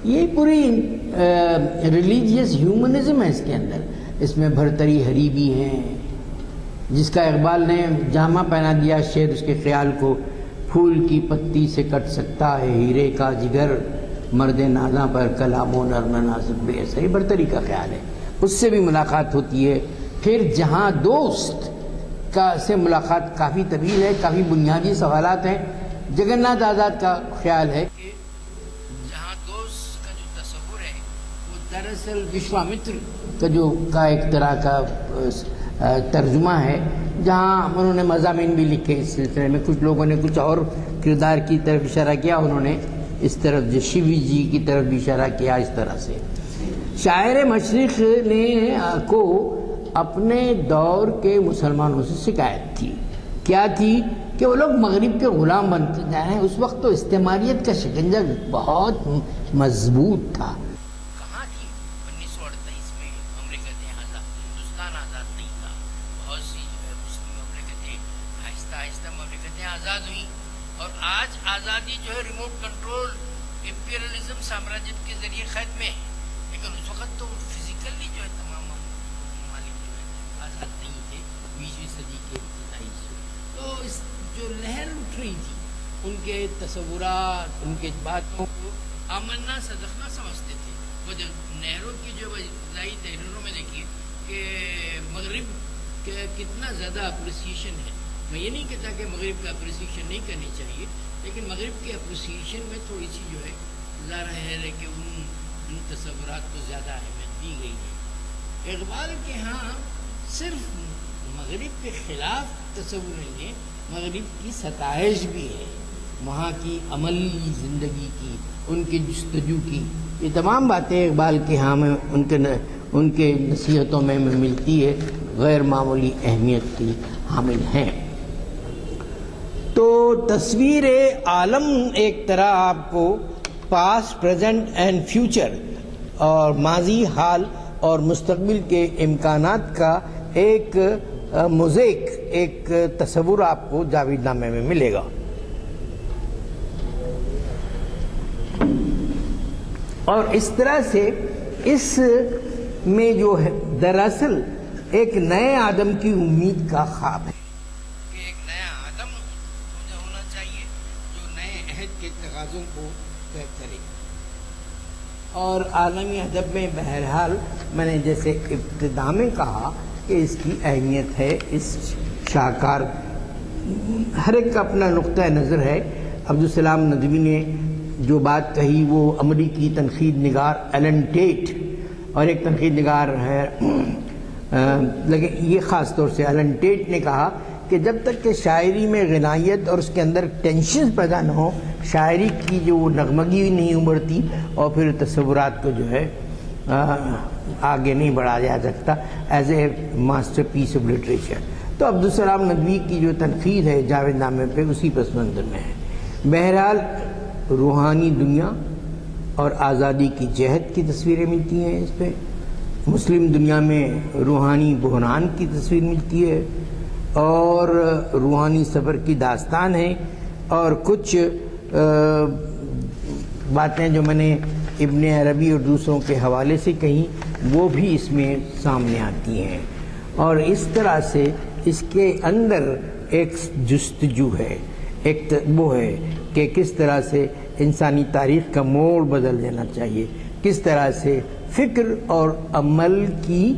یہ پوری ریلیجیس ہیومنزم ہے اس کے اندر، اس میں بھرتری ہری بھی ہیں، جس کا اقبال نے جامہ پہنا دیا شعر اس کے خیال کو، پھول کی پتی سے کٹ سکتا ہے ہیرے کا جگر، مرد نازاں پر کلام و نرم نازک بے اثر، برتری کا خیال ہے، اس سے بھی ملاقات ہوتی ہے۔ پھر جہاں دوست کا سے ملاقات کافی طویل ہے، کافی بنیادی سوالات ہیں۔ جگن ناتھ آزاد کا خیال ہے کہ جہاں دوست کا جو تصور ہے وہ دراصل وشوامتر کا ایک طرح کا ترجمہ ہے، جہاں انہوں نے مضامین بھی لکھے اس سلسلے میں، کچھ لوگوں نے کچھ اور کردار کی طرف اشارہ کیا، انہوں نے اس طرف جو شیوی جی کی طرف بھی اشارہ کیا۔ اس طرح سے شاعر مشرق نے کو اپنے دور کے مسلمانوں سے شکایت تھی، کیا تھی کہ وہ لوگ مغرب کے غلام بنتے جا رہے ہیں۔ اس وقت تو استعماریت کا شکنجہ بہت مضبوط تھا۔ کہاں تھی 1938 میں مملکتیں آزاد، ہندوستان آزاد نہیں تھا، بہت سی مسلم مملکتیں آہستہ آہستہ مملکتیں آزاد ہوئیں، اور آج آزادی جو ہے ریموٹ کنٹرول امپیریلزم سامراجیت کے ذریعے قید میں ہے، لیکن اس وقت تو فزیکلی جو ہے تمام ممالک جو ہے آزاد نہیں تھے 20ویں صدی کے ابتدائی سے۔ تو اس جو لہر اٹھ رہی تھی، ان کے تصورات، ان کے باتوں کو آمنا صدقنا سمجھتے تھے۔ وہ جو نہروں کی جو ابتدائی تحریروں میں دیکھیے کہ مغرب کے کتنا زیادہ اپریسیشن ہے۔ میں یہ نہیں کہتا کہ مغرب کا اپریسیشن نہیں کرنی چاہیے، لیکن مغرب کے اپریسیشن میں تھوڑی سی جو ہے ظاہر ہے کہ ان تصورات کو زیادہ اہمیت دی گئی ہے۔ اقبال کے ہاں صرف مغرب کے خلاف تصور نہیں ہے، مغرب کی ستائش بھی ہے، وہاں کی عملی زندگی کی، ان کی جستجو کی، یہ تمام باتیں اقبال کے ہاں میں ان کے نصیحتوں میں ملتی ہے، غیر معمولی اہمیت کی حامل ہیں۔ تو تصویر عالم ایک طرح آپ کو پاسٹ، پریزنٹ اینڈ فیوچر اور ماضی، حال اور مستقبل کے امکانات کا ایک موزیک، ایک تصور آپ کو جاوید نامے میں ملے گا۔ اور اس طرح سے اس میں جو ہے دراصل ایک نئے آدم کی امید کا خواب ہے کہ ایک نیا آدم ہونا چاہیے جو نئے عہد کے تقاضوں کو طے کرے۔ اور عالمی ادب میں بہرحال میں نے جیسے ابتدا میں کہا کہ اس کی اہمیت ہے، اس شاہکار، ہر ایک کا اپنا نقطہ نظر ہے۔ عبدالسلام ندوی نے جو بات کہی وہ امریکی تنقید نگار ایلن ٹیٹ اور ایک تنقید نگار ہے، لیکن یہ خاص طور سے ایلن ٹیٹ نے کہا کہ جب تک کہ شاعری میں غنائیت اور اس کے اندر ٹینشنز پیدا نہ ہو، شاعری کی جو نغمگی نہیں ابھرتی اور پھر تصورات کو جو ہے آگے نہیں بڑھایا جا سکتا as a masterpiece of literature. تو عبدالسلام ندوی کی جو تنقید ہے جاوید نامے پہ اسی پس منظر میں ہے۔ بہرحال روحانی دنیا اور آزادی کی جہد کی تصویریں ملتی ہیں اس پہ، مسلم دنیا میں روحانی بحران کی تصویر ملتی ہے اور روحانی سفر کی داستان ہے، اور کچھ باتیں جو میں نے ابن عربی اور دوسروں کے حوالے سے کہیں وہ بھی اس میں سامنے آتی ہیں، اور اس طرح سے اس کے اندر ایک جستجو ہے، ایک وہ ہے کہ کس طرح سے انسانی تاریخ کا موڑ بدل دینا چاہیے، کس طرح سے فکر اور عمل کی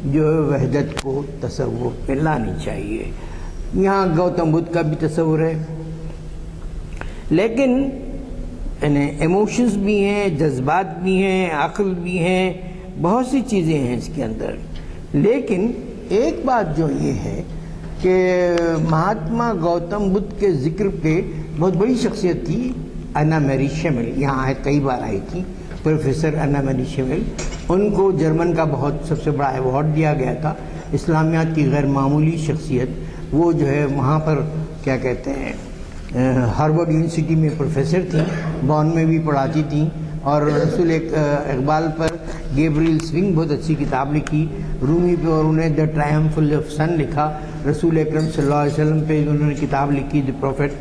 جو وحدت کو تصور پہ لانی چاہیے۔ یہاں گوتم بدھ کا بھی تصور ہے، لیکن ایموشنز بھی ہیں، جذبات بھی ہیں، عقل بھی ہیں، بہت سی چیزیں ہیں اس کے اندر۔ لیکن ایک بات جو یہ ہے کہ مہاتما گوتم بدھ کے ذکر پہ بہت بڑی شخصیت تھی انا میری شمل، یہاں کئی بار آئی تھی، پروفیسر انا میری شمل۔ ان کو جرمن کا سب سے بڑا ایوارڈ دیا گیا تھا، اسلامیات کی غیر معمولی شخصیت۔ وہ جو ہے وہاں پر کیا کہتے ہیں ہارورڈ یونیورسٹی میں پروفیسر تھیں، بون میں بھی پڑھاتی تھیں، اور رسول اقبال پر گیبریل سوئنگ بہت اچھی کتاب لکھی، رومی پہ اور انہیں دا ٹرائمفل آف سن لکھا، رسول اکرم صلی اللہ علیہ وسلم پہ انہوں نے کتاب لکھی دی پروفیٹ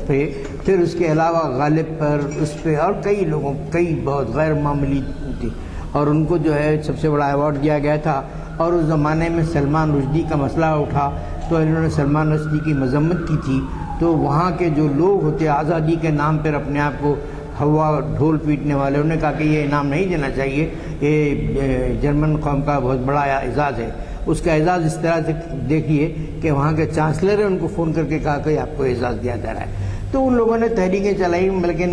پہ، پھر اس کے علاوہ غالب پر، اس پہ اور کئی لوگوں، کئی بہت غیر معمولی تھی، اور ان کو جو ہے سب سے بڑا ایوارڈ دیا گیا تھا۔ اور اس زمانے میں سلمان رشدی کا مسئلہ اٹھا تو انہوں نے سلمان رشدی کی مذمت کی تھی، تو وہاں کے جو لوگ ہوتے آزادی کے نام پر اپنے آپ کو ہوا ڈھول پیٹنے والے، انہوں نے کہا کہ یہ انعام نہیں دینا چاہیے، یہ جرمن قوم کا بہت بڑا اعزاز ہے۔ اس کا اعزاز اس طرح سے دیکھیے کہ وہاں کے چانسلر نے ان کو فون کر کے کہا کہ آپ کو اعزاز دیا جا رہا ہے۔ تو ان لوگوں نے تحریکیں چلائی، لیکن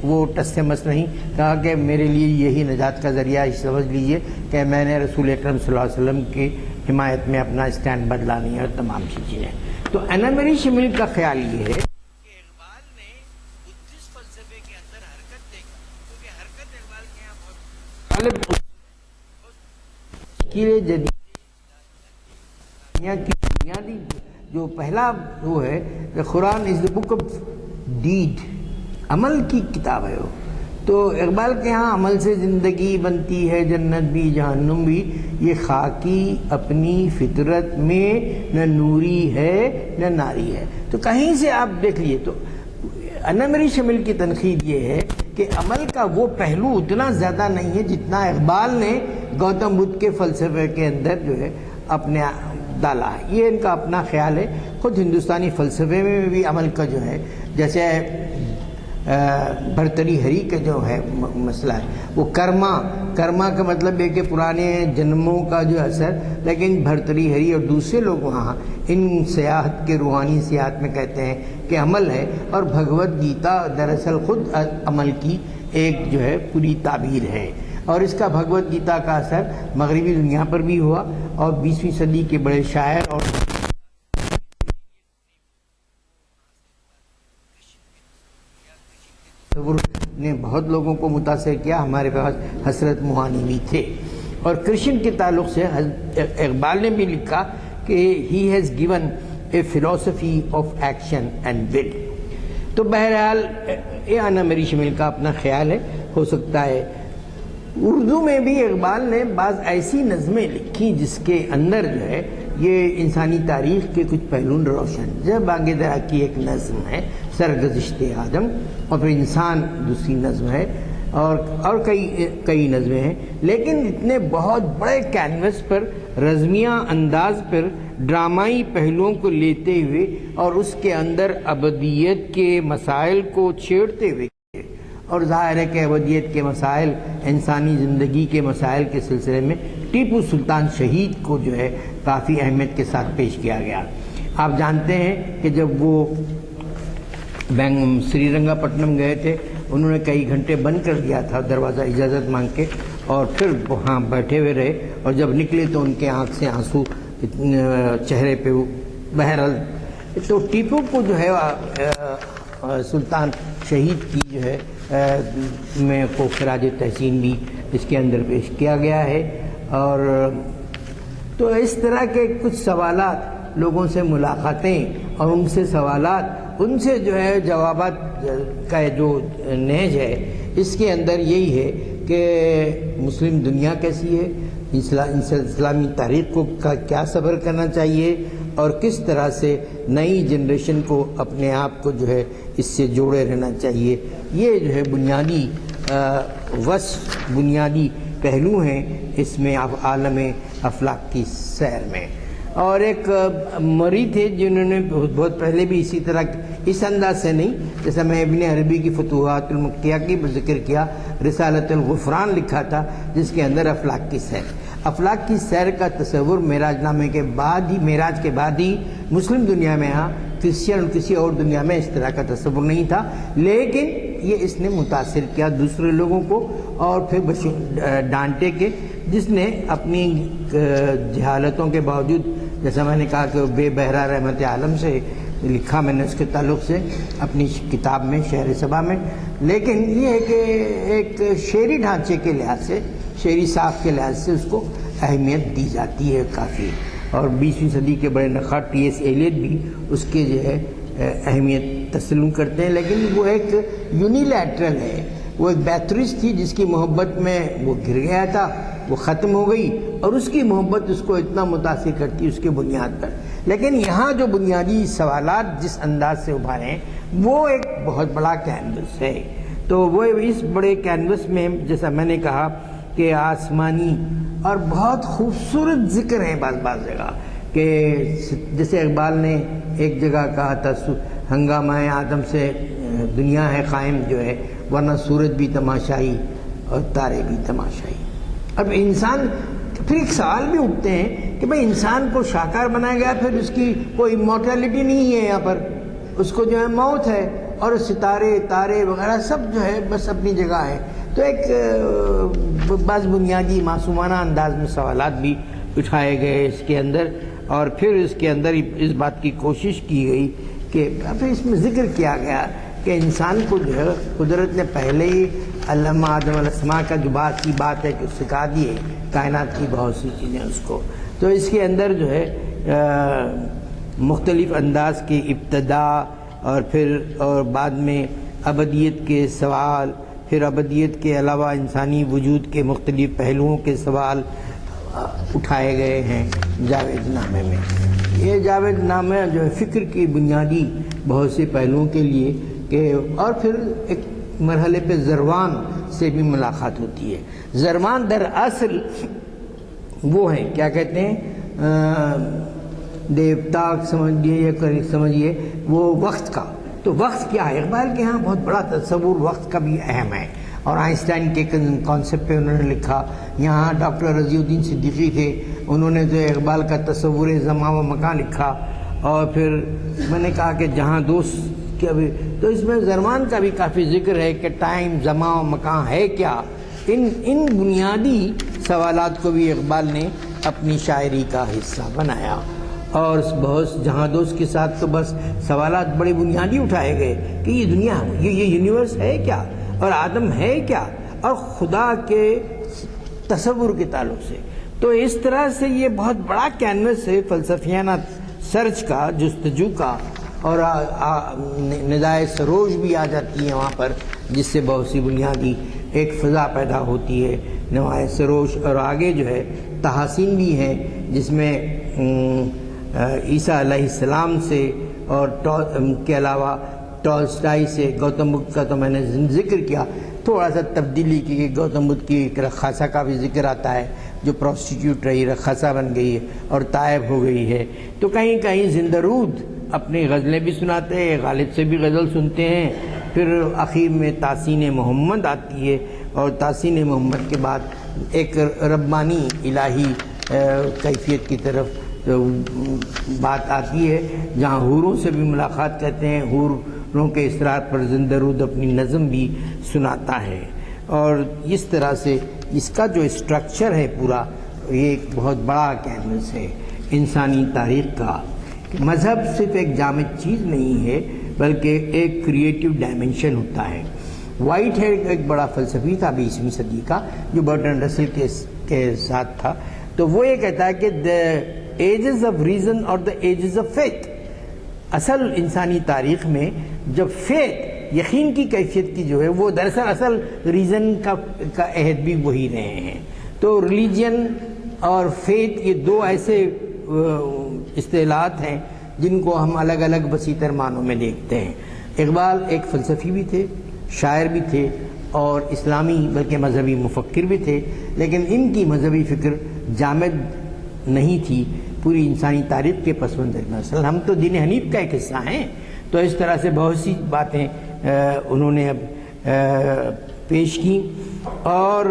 وہ ٹس سے مس نہیں، کہا کہ میرے لیے یہی نجات کا ذریعہ سمجھ لیجئے کہ میں نے رسول اکرم صلی اللہ علیہ وسلم کی حمایت میں اپنا اسٹینڈ بدلا نہیں ہے، اور تمام سی چیزیں۔ تو انا میری شمل کا خیال یہ ہے کہ اقبال نے بدھسٹ فلسفے کے اندر حرکت دیکھا، کیونکہ حرکت اقبال کے یہاں بہت غالب تشکیل جدید کی بنیادی جو پہلا وہ ہے کہ قرآن از دا بک آف ڈیڈ، عمل کی کتاب ہے وہ۔ تو اقبال کے ہاں عمل سے زندگی بنتی ہے، جنت بھی جہنم بھی، یہ خاکی اپنی فطرت میں نہ نوری ہے نہ ناری ہے۔ تو کہیں سے آپ دیکھ لیے تو انا میری شمل کی تنقید یہ ہے کہ عمل کا وہ پہلو اتنا زیادہ نہیں ہے جتنا اقبال نے گوتم بدھ کے فلسفے کے اندر جو ہے اپنے ڈالا ہے۔ یہ ان کا اپنا خیال ہے۔ خود ہندوستانی فلسفے میں بھی عمل کا جو ہے، جیسے بھرتری ہری کا جو ہے مسئلہ ہے، وہ کرما کا مطلب ہے کہ پرانے جنموں کا جو اثر، لیکن بھرتری ہری اور دوسرے لوگ وہاں ان سیاحت کے روحانی سیاحت میں کہتے ہیں کہ عمل ہے، اور بھگوت گیتا دراصل خود عمل کی ایک جو ہے پوری تعبیر ہے، اور اس کا بھگوت گیتا کا اثر مغربی دنیا پر بھی ہوا، اور 20ویں صدی کے بڑے شاعر اور تصور نے بہت لوگوں کو متاثر کیا. ہمارے پاس حسرت موہانی بھی تھے. اور کرشن کے تعلق سے اقبال نے بھی لکھا کہ he has given a philosophy of action and will. تو بہرحال یہ آنا میری شمیل کا اپنا خیال ہے. ہو سکتا ہے اردو میں بھی اقبال نے بعض ایسی نظمیں لکھی جس کے اندر جو ہے یہ انسانی تاریخ کے کچھ پہلو روشن. جب آگے درا کی ایک نظم ہے سرگزشت آدم، اور پھر انسان دوسری نظم ہے، اور کئی نظمیں ہیں. لیکن اتنے بہت بڑے کینوس پر رزمیہ انداز پر ڈرامائی پہلوؤں کو لیتے ہوئے اور اس کے اندر ابدیت کے مسائل کو چھیڑتے ہوئے، اور ظاہر ہے کہ ابدیت کے مسائل انسانی زندگی کے مسائل کے سلسلے میں ٹیپو سلطان شہید کو جو ہے کافی اہمیت کے ساتھ پیش کیا گیا. آپ جانتے ہیں کہ جب وہ سری رنگا پٹنم گئے تھے، انہوں نے کئی گھنٹے بند کر دیا تھا دروازہ اجازت مانگ کے، اور پھر وہاں بیٹھے ہوئے رہے، اور جب نکلے تو ان کے آنکھ سے آنسو چہرے پہ. بہرحال تو ٹیپو کو جو ہے سلطان شہید کی جو ہے میں کو خراج تحسین بھی اس کے اندر پیش کیا گیا ہے. اور تو اس طرح کے کچھ سوالات، لوگوں سے ملاقاتیں اور ان سے سوالات، ان سے جو ہے جوابات کا جو نہج ہے، اس کے اندر یہی ہے کہ مسلم دنیا کیسی ہے، اسلامی تاریخ کو کیا صبر کرنا چاہیے، اور کس طرح سے نئی جنریشن کو اپنے آپ کو جو ہے اس سے جوڑے رہنا چاہیے. یہ جو ہے بنیادی وصف، بنیادی پہلو ہیں اس میں عالم افلاک کی سیر میں. اور ایک مری تھے جنہوں نے بہت پہلے بھی اسی طرح اس انداز سے نہیں، جیسا میں ابن عربی کی فتوحات المکیہ کی ذکر کیا، رسالۃ الغفران لکھا تھا جس کے اندر افلاک کی سیر. افلاک کی سیر کا تصور معراج نامے کے بعد ہی، معراج کے بعد ہی مسلم دنیا میں کرسچن اور کسی اور دنیا میں اس طرح کا تصور نہیں تھا. لیکن یہ اس نے متاثر کیا دوسرے لوگوں کو، اور پھر ڈانٹے کے جس نے اپنی جہالتوں کے باوجود، جیسا میں نے کہا کہ بے بہرا رحمت عالم سے لکھا میں نے اس کے تعلق سے اپنی کتاب میں شہر صبا میں. لیکن یہ ہے کہ ایک شعری ڈھانچے کے لحاظ سے، شعری ساخت کے لحاظ سے اس کو اہمیت دی جاتی ہے کافی. اور 20ویں صدی کے بڑے نخاع ٹی ایس ایلیٹ بھی اس کے جو ہے اہمیت تسلیم کرتے ہیں. لیکن وہ ایک یونیلیٹرل ہے، وہ ایک بیترس تھی جس کی محبت میں وہ گر گیا تھا، وہ ختم ہو گئی، اور اس کی محبت اس کو اتنا متاثر کرتی اس کے بنیاد پر. لیکن یہاں جو بنیادی سوالات جس انداز سے ابھارے ہیں وہ ایک بہت بڑا کینوس ہے. تو وہ اس بڑے کینوس میں جیسا میں نے کہا کہ آسمانی اور بہت خوبصورت ذکر ہیں بعض جگہ، کہ جیسے اقبال نے ایک جگہ کہا تھا ہنگامہ آدم سے دنیا ہے قائم جو ہے، ورنہ سورج بھی تماشائی اور تارے بھی تماشائی. اب انسان پھر ایک سوال بھی اٹھتے ہیں کہ بھئی انسان کو شاکار بنایا گیا، پھر اس کی کوئی امورٹیلٹی نہیں ہے، یہاں پر اس کو جو ہے موت ہے، اور ستارے تارے وغیرہ سب جو ہے بس اپنی جگہ ہے. تو ایک بعض بنیادی معصومانہ انداز میں سوالات بھی اٹھائے گئے اس کے اندر، اور پھر اس کے اندر اس بات کی کوشش کی گئی کہ پھر اس میں ذکر کیا گیا کہ انسان کو جو ہے قدرت نے پہلے ہی علامہ آدم الاسماء کا جو بات ہے کہ سکھا دیے کائنات کی بہت سی چیزیں اس کو. تو اس کے اندر جو ہے مختلف انداز کی ابتدا، اور پھر اور بعد میں ابدیت کے سوال، پھر ابدیت کے علاوہ انسانی وجود کے مختلف پہلوؤں کے سوال اٹھائے گئے ہیں جاوید نامے میں. یہ جاوید نامہ جو ہے فکر کی بنیادی بہت سے پہلوؤں کے لیے کہ، اور پھر ایک مرحلے پہ زروان سے بھی ملاقات ہوتی ہے. زروان در اصل وہ ہیں کیا کہتے ہیں دیوتاک سمجھیے یا سمجھیے وہ وقت کا. تو وقت کیا ہے؟ اقبال کے ہاں بہت بڑا تصور وقت کا بھی اہم ہے، اور آئنسٹائن کے کانسیپٹ پہ انہوں نے لکھا. یہاں ڈاکٹر رضی الدین صدیقی تھے، انہوں نے جو اقبال کا تصور زمان و مکان لکھا. اور پھر میں نے کہا کہ جہاں دوست کے بھی، تو اس میں زروان کا بھی کافی ذکر ہے کہ ٹائم، زمان و مکان ہے کیا. ان بنیادی سوالات کو بھی اقبال نے اپنی شاعری کا حصہ بنایا. اور بہت جہاں دوست کے ساتھ تو بس سوالات بڑے بنیادی اٹھائے گئے کہ یہ دنیا، یہ یونیورس ہے کیا، اور آدم ہے کیا، اور خدا کے تصور کے تعلق سے. تو اس طرح سے یہ بہت بڑا کینوس ہے فلسفیانہ سرچ کا، جستجو کا، اور ندائے سروج بھی آ جاتی ہے وہاں پر، جس سے بہت سی بنیادی ایک فضا پیدا ہوتی ہے ندائے سروج. اور آگے جو ہے تحاسین بھی ہیں، جس میں عیسیٰ علیہ السلام سے اور کے علاوہ ٹالسٹائی سے گوتم بدھ کا تو میں نے ذکر کیا. تھوڑا سا تبدیلی کی کہ گوتم بدھ کی ایک رقاصہ کا بھی ذکر آتا ہے جو پروسٹیٹیوٹ رہی، رقاصہ بن گئی ہے اور تائب ہو گئی ہے. تو کہیں کہیں زندرود اپنی غزلیں بھی سناتے ہیں، غالب سے بھی غزل سنتے ہیں. پھر اخیر میں تحسین محمد آتی ہے، اور تحسین محمد کے بعد ایک ربانی الہی کیفیت کی طرف بات آتی ہے، جہاں حوروں سے بھی ملاقات کہتے ہیں. حوروں کے اصرار پر زندرود اپنی نظم بھی سناتا ہے. اور اس طرح سے اس کا جو اسٹرکچر ہے پورا، یہ ایک بہت بڑا کینوس ہے انسانی تاریخ کا. مذہب صرف ایک جامد چیز نہیں ہے، بلکہ ایک کریٹیو ڈائمنشن ہوتا ہے. وائٹ ہیڈ ایک بڑا فلسفی تھا 20ویں صدی کا، جو برٹن رسل کے ساتھ تھا. تو وہ یہ کہتا ہے کہ دا ایجز آف ریزن اور دا ایجز آف فیتھ. اصل انسانی تاریخ میں جب فیتھ، یقین کی کیفیت کی جو ہے، وہ دراصل اصل ریزن کا عہد بھی وہی رہے ہیں. تو ریلیجن اور فیتھ یہ دو ایسے اصطلاحات ہیں جن کو ہم الگ الگ وسیع تر معنوں میں دیکھتے ہیں. اقبال ایک فلسفی بھی تھے، شاعر بھی تھے، اور اسلامی بلکہ مذہبی مفکر بھی تھے. لیکن ان کی مذہبی فکر جامد نہیں تھی پوری انسانی تاریخ کے پس منظر میں. اصل ہم تو دین حنیف کا ایک حصہ ہیں. تو اس طرح سے بہت سی باتیں انہوں نے پیش کی، اور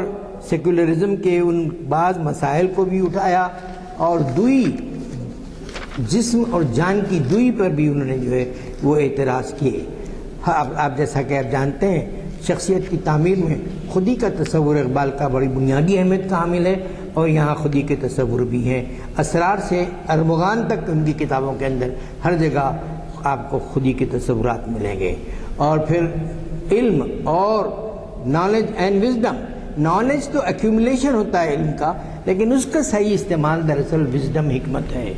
سیکولرزم کے ان بعض مسائل کو بھی اٹھایا، اور دوئی جسم اور جان کی دوئی پر بھی انہوں نے جو ہے وہ اعتراض کیے. آپ جیسا کہ آپ جانتے ہیں، شخصیت کی تعمیر میں خودی کا تصور اقبال کا بڑی بنیادی اہمیت کا حامل ہے، اور یہاں خودی کے تصور بھی ہیں. اسرار سے ارمغان تک ان کی کتابوں کے اندر ہر جگہ آپ کو خودی کے تصورات ملیں گے. اور پھر علم اور نالج اینڈ وزڈم. نالج تو ایکیومولیشن ہوتا ہے علم کا، لیکن اس کا صحیح استعمال دراصل وزڈم، حکمت ہے.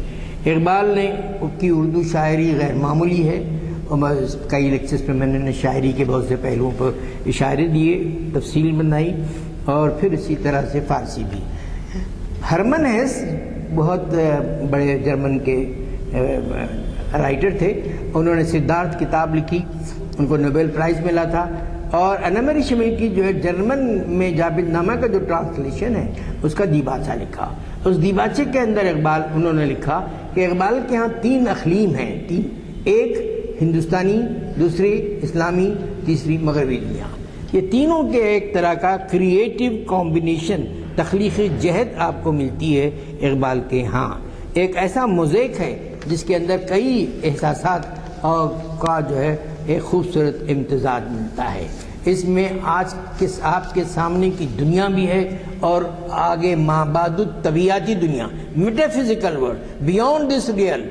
اقبال نے کی اردو شاعری غیر معمولی ہے، اور کئی لیکچرز پہ میں نے شاعری کے بہت سے پہلوؤں پر اشارے دیے، تفصیل بنائی. اور پھر اسی طرح سے فارسی بھی. ہرمن ہیس بہت بڑے جرمن کے رائٹر تھے. انہوں نے سدھارتھ کتاب لکھی، ان کو نوبل پرائز ملا تھا. اور انمری شمیل کی جو ہے جرمن میں جاوید نامہ کا جو ٹرانسلیشن ہے اس کا دیباچہ لکھا. اس دیباچے کے اندر انہوں نے لکھا کہ اقبال کے ہاں 3 اقلیم ہیں، ایک ہندوستانی، دوسری اسلامی، تیسری مغربی دنیا. یہ تینوں کے ایک طرح کا کریٹیو کمبینیشن، تخلیقی جہد آپ کو ملتی ہے اقبال کے ہاں. ایک ایسا موزیک ہے جس کے اندر کئی احساسات کا جو ہے ایک خوبصورت امتزاج ملتا ہے. اس میں آج آپ کے سامنے کی دنیا بھی ہے، اور آگے مابعد طبیعتی دنیا، metaphysical world, beyond this real,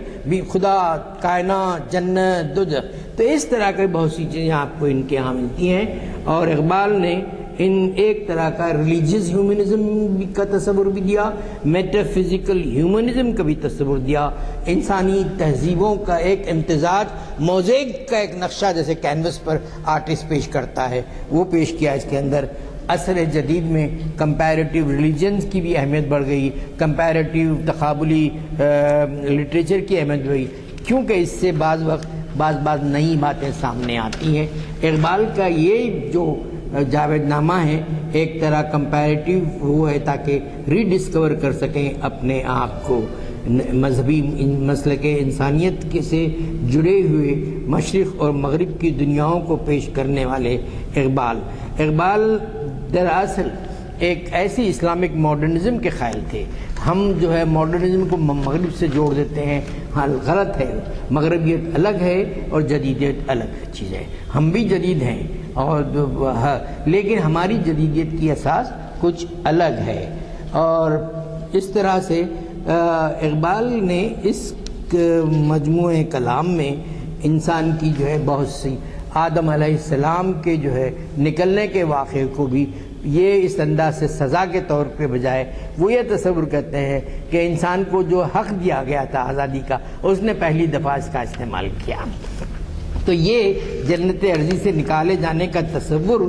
خدا، کائنات، جنت، دوزخ. تو اس طرح کی بہت سی چیزیں آپ کو ان کے یہاں ملتی ہیں. اور اقبال نے ایک طرح کا ریلیجیس ہیومنزم کا تصور بھی دیا، میٹافزیکل ہیومنزم کا بھی تصور دیا. انسانی تہذیبوں کا ایک امتزاج، موزیک کا ایک نقشہ جیسے کینوس پر آرٹسٹ پیش کرتا ہے، وہ پیش کیا اس کے اندر. عصر جدید میں کمپیریٹیو ریلیجنز کی بھی اہمیت بڑھ گئی، کمپیریٹیو تقابلی لٹریچر کی اہمیت بڑھی، کیونکہ اس سے بعض نئی باتیں سامنے آتی ہیں. اقبال کا یہ جو جاوید نامہ ہے ایک طرح کمپیریٹیو وہ ہے تاکہ ری ڈسکور کر سکیں اپنے آپ کو. مذہبی مسلک انسانیت سے جڑے ہوئے مشرق اور مغرب کی دنیاؤں کو پیش کرنے والے اقبال دراصل ایک ایسی اسلامک ماڈرنزم کے قائل تھے. ہم جو ہے ماڈرنزم کو مغرب سے جوڑ دیتے ہیں، ہاں غلط ہے. مغربیت الگ ہے اور جدیدیت الگ چیز ہے. ہم بھی جدید ہیں، اور لیکن ہماری جدیدیت کی اساس کچھ الگ ہے. اور اس طرح سے اقبال نے اس مجموعہ کلام میں انسان کی جو ہے بہت سی آدم علیہ السلام کے جو ہے نکلنے کے واقعے کو بھی یہ اس انداز سے سزا کے طور پہ بجائے وہ یہ تصور کرتے ہیں کہ انسان کو جو حق دیا گیا تھا آزادی کا اس نے پہلی دفعہ اس کا استعمال کیا. تو یہ جنت ارضی سے نکالے جانے کا تصور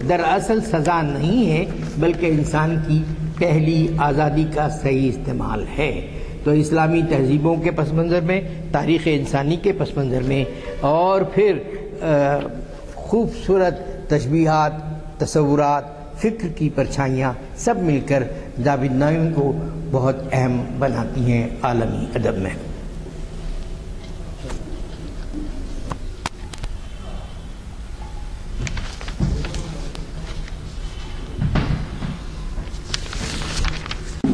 دراصل سزا نہیں ہے بلکہ انسان کی پہلی آزادی کا صحیح استعمال ہے. تو اسلامی تہذیبوں کے پس منظر میں، تاریخ انسانی کے پس منظر میں، اور پھر خوبصورت تشبیہات، تصورات، فکر کی پرچھائیاں سب مل کر جاوید نامی کو بہت اہم بناتی ہیں عالمی ادب میں.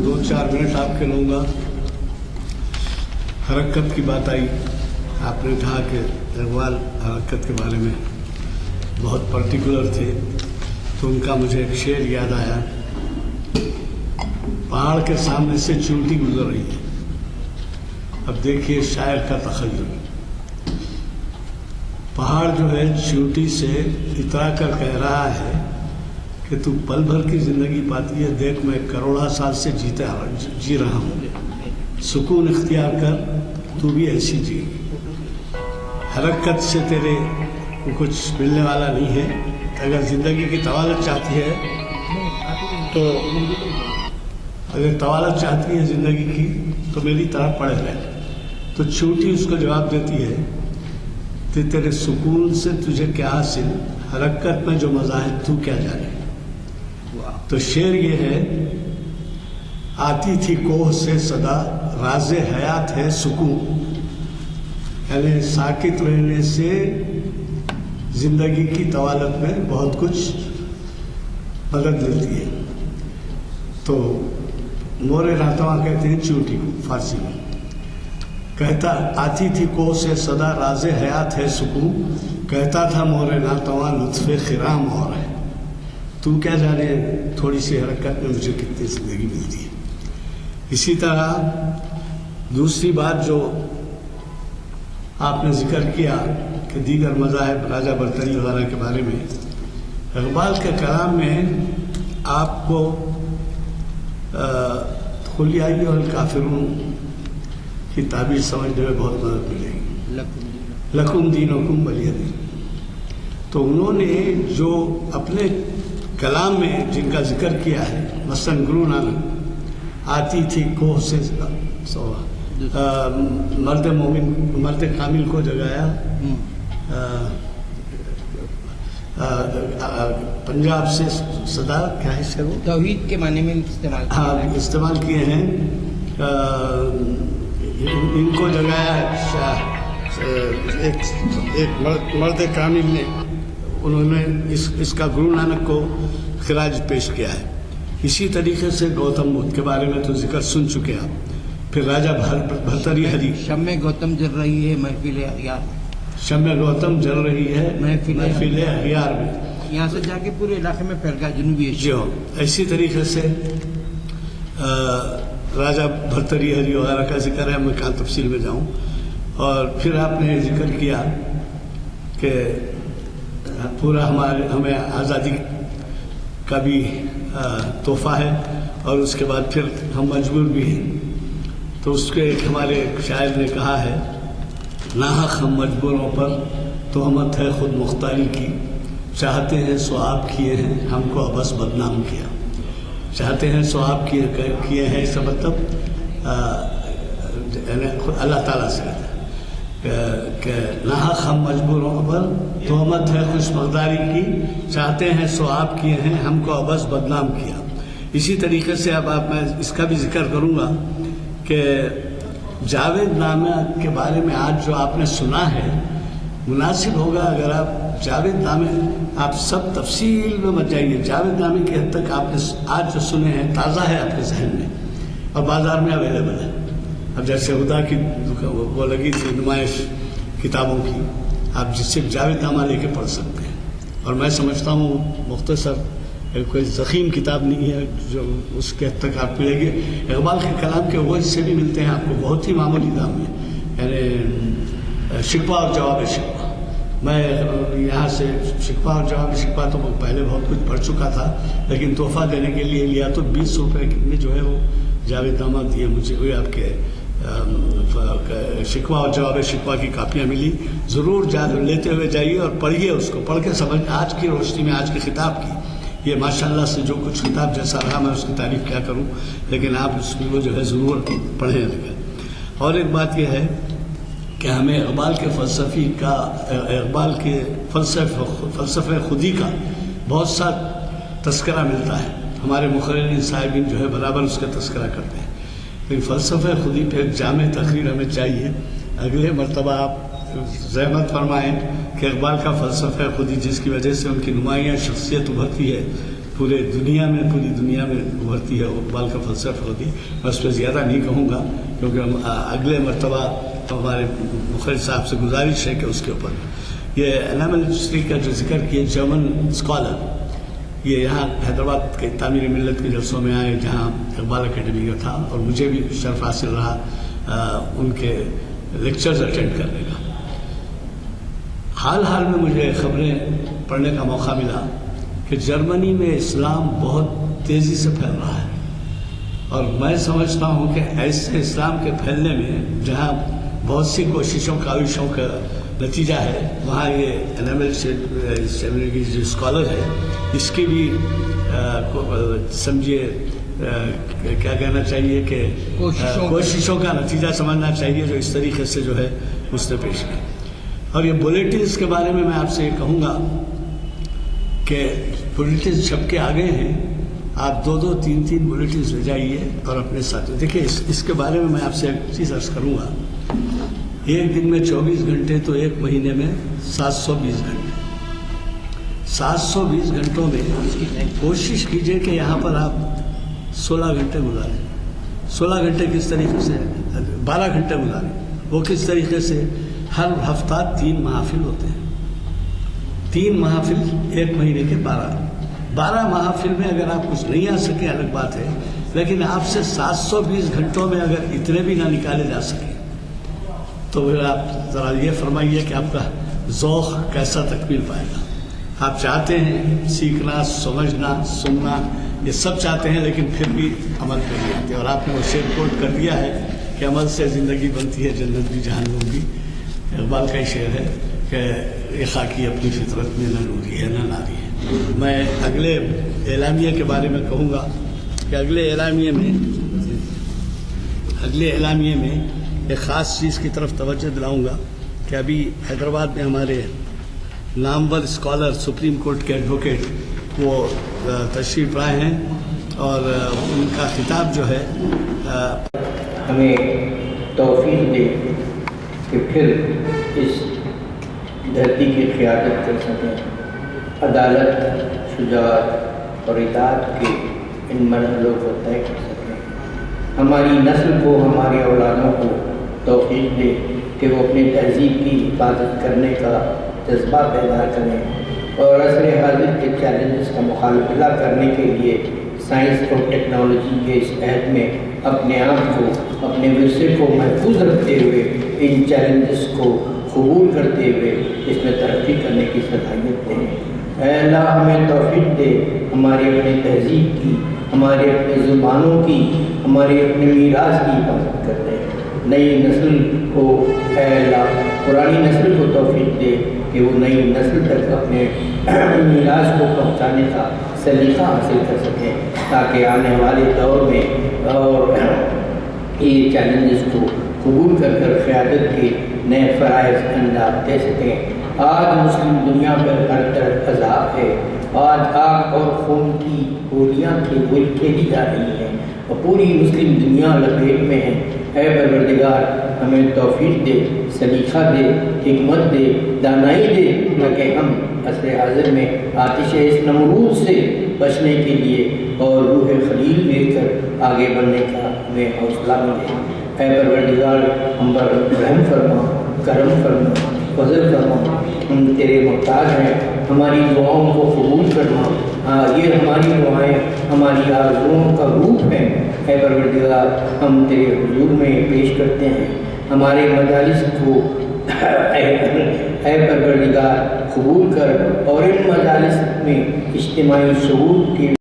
دو چار منٹ آپ کے لوں گا. حرکت کی بات آئی، آپ نے کہا کہ اقبال حرکت کے بارے میں بہت پرٹیکولر تھے، تو ان کا مجھے ایک شعر یاد آیا. پہاڑ کے سامنے سے چیونٹی گزر رہی ہے، اب دیکھیے شاعر کا تخیل. پہاڑ جو ہے چیونٹی سے اترا کر کہہ رہا ہے کہ تو پل بھر کی زندگی پاتی ہے، دیکھ میں کروڑا سال سے جی رہا ہوں، سکون اختیار کر تو بھی ایسی جی. حرکت سے تیرے کو کچھ ملنے والا نہیں ہے. اگر زندگی کی طوالت چاہتی ہے تو زندگی کی تو میری طرح پڑھ لے. تو چھوٹی اس کو جواب دیتی ہے کہ تیرے سکون سے تجھے کیا حاصل، حرکت میں جو مزہ ہے تو کیا جانے. تو شعر یہ ہے، آتی تھی کوہ سے صدا، راز حیات ہے سکون. یعنی ساکت رہنے سے زندگی کی طوالت میں بہت کچھ مدد ملتی ہے. تو مور ناتواں کہتے ہیں چیونٹی کو فارسی میں. کہتا آتی تھی کوہ سے صدا، راز حیات ہے سکون. کہتا تھا مور ناتواں لطف خرام اور ہے. تو کیا جانے تھوڑی سی حرکت میں مجھے کتنی زندگی ملتی ہے. اسی طرح دوسری بات جو آپ نے ذکر کیا کہ دیگر مذاہب، راجہ برتری وغیرہ کے بارے میں، اقبال کے کلام میں آپ کو قل یا ایھا الکافرون کی تعبیر سمجھنے میں بہت مدد ملے گی. لکم دینکم ولی دین. تو انہوں نے جو اپنے کلام میں جن کا ذکر کیا ہے، مثلاً گرو نانک، آتی تھی کوہ سے مرد مومن، مرد کامل کو جگایا. پنجاب سے صدا کیا ہے سر، توحید کے معنی میں استعمال کیے ہیں. ان کو جگایا ایک مرد کامل نے، انہوں نے اس کا گرو نانک کو خراج پیش کیا ہے. اسی طریقے سے گوتم بدھ کے بارے میں تو ذکر سن چکے آپ. پھر راجہ بھرتری ہری، شمع گوتم جل رہی ہے محفل اغیار، شمع گوتم جل رہی ہے محفل اغیار میں. یہاں سے جا کے پورے علاقے میں پھیل گیا جنوبی ایشیا. اسی طریقے سے راجہ بھرتری ہری وغیرہ کا ذکر ہے، میں کہاں تفصیل میں جاؤں. اور پھر آپ نے ذکر کیا کہ پورا ہمیں آزادی کا بھی تحفہ ہے، اور اس کے بعد پھر ہم مجبور بھی ہیں. تو اس کے ایک ہمارے شاعر نے کہا ہے، ناحق ہم مجبوروں پر تہمت ہے خود مختاری کی. چاہتے ہیں سو آپ کیے ہیں ہم کو ابس بدنام کیا. چاہتے ہیں سو آپ کیے ہیں، اس کا مطلب اللہ تعالیٰ سے کہ ناحق ہم مجبوروں پر تہمت ہے خوش مقداری کی. چاہتے ہیں سو آپ کیے ہیں ہم کو ابس بدنام کیا. اسی طریقے سے اب میں اس کا بھی ذکر کروں گا کہ جاوید نامہ کے بارے میں آج جو آپ نے سنا ہے، مناسب ہوگا اگر آپ جاوید نامے آپ سب تفصیل میں مت جائیے. جاوید نامے کی حد تک آپ نے آج جو سنے ہیں تازہ ہے آپ کے ذہن میں اور بازار میں اویلیبل ہے. اب جیسے خدا کی وہ لگی تھی نمائش کتابوں کی، آپ جس سے جاوید نامہ لے کے پڑھ سکتے ہیں. اور میں سمجھتا ہوں مختصر کوئی ضخیم کتاب نہیں ہے جو اس کے حد تک آپ ملے گی. اقبال کے کلام کے وہ حصے بھی ملتے ہیں آپ کو بہت ہی معمولی دام میں، یعنی شکوہ اور جواب شکوہ. میں یہاں سے شکوہ اور جواب شکوہ تو پہلے بہت کچھ پڑھ چکا تھا، لیکن تحفہ دینے کے لیے لیا تو 20 روپے میں جو ہے وہ جاوید نامہ دیے مجھے. وہی آپ کے شکوہ اور جواب شکوہ کی کاپیاں ملی. ضرور لیتے ہوئے جائیے اور پڑھیے اس کو، پڑھ کے سمجھ. آج کی روشنی میں آج کی خطاب کی یہ ماشاءاللہ سے جو کچھ خطاب جیسا رہا میں اس کی تعریف کیا کروں، لیکن آپ اس کو جو ہے ضرور پڑھیں لگے. اور ایک بات یہ ہے کہ ہمیں اقبال کے فلسفہ خودی کا بہت سا تذکرہ ملتا ہے. ہمارے مقررین صاحبین جو ہے برابر اس کا تذکرہ کرتے ہیں، لیکن فلسفہ خودی پہ ایک جامع تقریر ہمیں چاہیے. اگلے مرتبہ آپ زحمت فرمائیں کہ اقبال کا فلسفہ خودی جس کی وجہ سے ان کی نمایاں شخصیت ابھرتی ہے پوری دنیا میں ابھرتی ہے، اقبال کا فلسفہ خودی. میں اس پہ زیادہ نہیں کہوں گا کیونکہ ہم اگلے مرتبہ ہمارے مخرج صاحب سے گزارش ہے کہ اس کے اوپر یہ انامل یونیورسٹی کا جو ذکر کیا جرمن اسکالر، یہ یہاں حیدرآباد کے تعمیر ملت کے جلسوں میں آئے جہاں اقبال اکیڈمی کا تھا، اور مجھے بھی شرف حاصل رہا ان کے لیکچرز اٹینڈ کرنے کا. حال میں مجھے خبریں پڑھنے کا موقع ملا کہ جرمنی میں اسلام بہت تیزی سے پھیل رہا ہے، اور میں سمجھتا ہوں کہ ایسے اسلام کے پھیلنے میں جہاں بہت سی کوششوں کاوشوں کا نتیجہ ہے، وہاں یہ انامل کی جو اسکالر ہے اس کی بھی سمجھیے کیا کہنا چاہیے کہ کوششوں کا نتیجہ سمجھنا چاہیے جو اس طریقے سے جو ہے اس نے پیش کی. اور یہ بلیٹنز کے بارے میں آپ سے یہ کہوں گا کہ بلیٹنز چھپ کے آگے ہیں، آپ 2-2 3-3 بلیٹنز لے جائیے اور اپنے ساتھ دیکھیں. اس کے بارے میں آپ سے ایک چیز عرض کروں گا. ایک دن میں 24 گھنٹے تو ایک مہینے میں 720 گھنٹے. 720 گھنٹوں میں کوشش کیجئے کہ یہاں پر آپ 16 گھنٹے گزاریں. 16 گھنٹے کس طریقے سے 12 گھنٹے گزاریں. وہ کس طریقے سے؟ ہر ہفتہ 3 محافل ہوتے ہیں. 3 محافل ایک مہینے کے 12 محافل میں اگر آپ کچھ نہیں آ سکے الگ بات ہے، لیکن آپ سے 720 گھنٹوں میں اگر اتنے بھی نہ نکالے جا سکے تو پھر آپ ذرا یہ فرمائیے کہ آپ کا ذوق کیسا تکمیل پائے گا. آپ چاہتے ہیں سیکھنا، سمجھنا، سننا، یہ سب چاہتے ہیں، لیکن پھر بھی عمل کر نہیں آتے. اور آپ نے وہ شعر کوٹ کر دیا ہے کہ عمل سے زندگی بنتی ہے، جنت بھی جہنم بھی. اقبال کا ہی شعر ہے کہ یہ خاکی اپنی فطرت میں نہ نوری ہے نہ ناری ہے. میں اگلے اعلامیہ کے بارے میں کہوں گا کہ اگلے اعلامیے میں ایک خاص چیز کی طرف توجہ دلاؤں گا کہ ابھی حیدرآباد میں ہمارے نامور اسکالر سپریم کورٹ کے ایڈوکیٹ وہ تشریف لائے ہیں، اور ان کا خطاب جو ہے ہمیں توفیق دے کہ پھر اس دھرتی کی قیادت کر سکیں، عدالت، شجاعت اور اطاعت کے ان مرحلوں کو طے کر سکیں. ہماری نسل کو، ہماری اولادوں کو توفیق دے کہ وہ اپنی تہذیب کی حفاظت کرنے کا جذبہ پیدا کریں، اور عصر حاضر کے چیلنجز کا مقابلہ کرنے کے لیے سائنس اور ٹیکنالوجی کے اس عہد میں اپنے آپ کو، اپنے ورثے کو محفوظ رکھتے ہوئے ان چیلنجز کو قبول کرتے ہوئے اس میں ترقی کرنے کی صلاحیت دیں. اے اللہ ہمیں توفیق دے ہماری اپنی تہذیب کی، ہمارے اپنے زبانوں کی، ہمارے اپنے میراث کی حفاظت کر دے. نئی نسل کو اے اللہ، پرانی نسل کو توفیق دے کہ وہ نئی نسل تک اپنے میراث کو پہنچانے کا سلیقہ حاصل کر سکیں، تاکہ آنے والے دور میں اور یہ چیلنجز کو قبول کر قیادت کے نئے فرائض انجام دے سکیں. آج مسلم دنیا پر ہر طرف عذاب ہے. آج آگ اور خون کی گولیاں کھیلی جا رہی ہیں اور پوری مسلم دنیا لپیٹ میں ہے. اے پروردگار ہمیں توفیق دے، سلیقہ دے، حکمت دے، دانائی دے، تاکہ ہم عصر حاضر میں آتش اس نمرود سے بچنے کے لیے اور روح خلیل لے کر آگے بڑھنے کا ہمیں حوصلہ ملے. اے پروردگار ہم پر رحم فرما، کرم فرما، فضل فرما. ہم تیرے محتاج ہیں، ہماری دعاؤں کو قبول کرنا. یہ ہماری دعائیں ہماری آرزوؤں کا روپ ہیں. اے پروردگار ہم تیرے حضور میں پیش کرتے ہیں ہمارے مجالس کو اے پروردگار قبول کر، اور ان مجالس میں اجتماعی شعور کی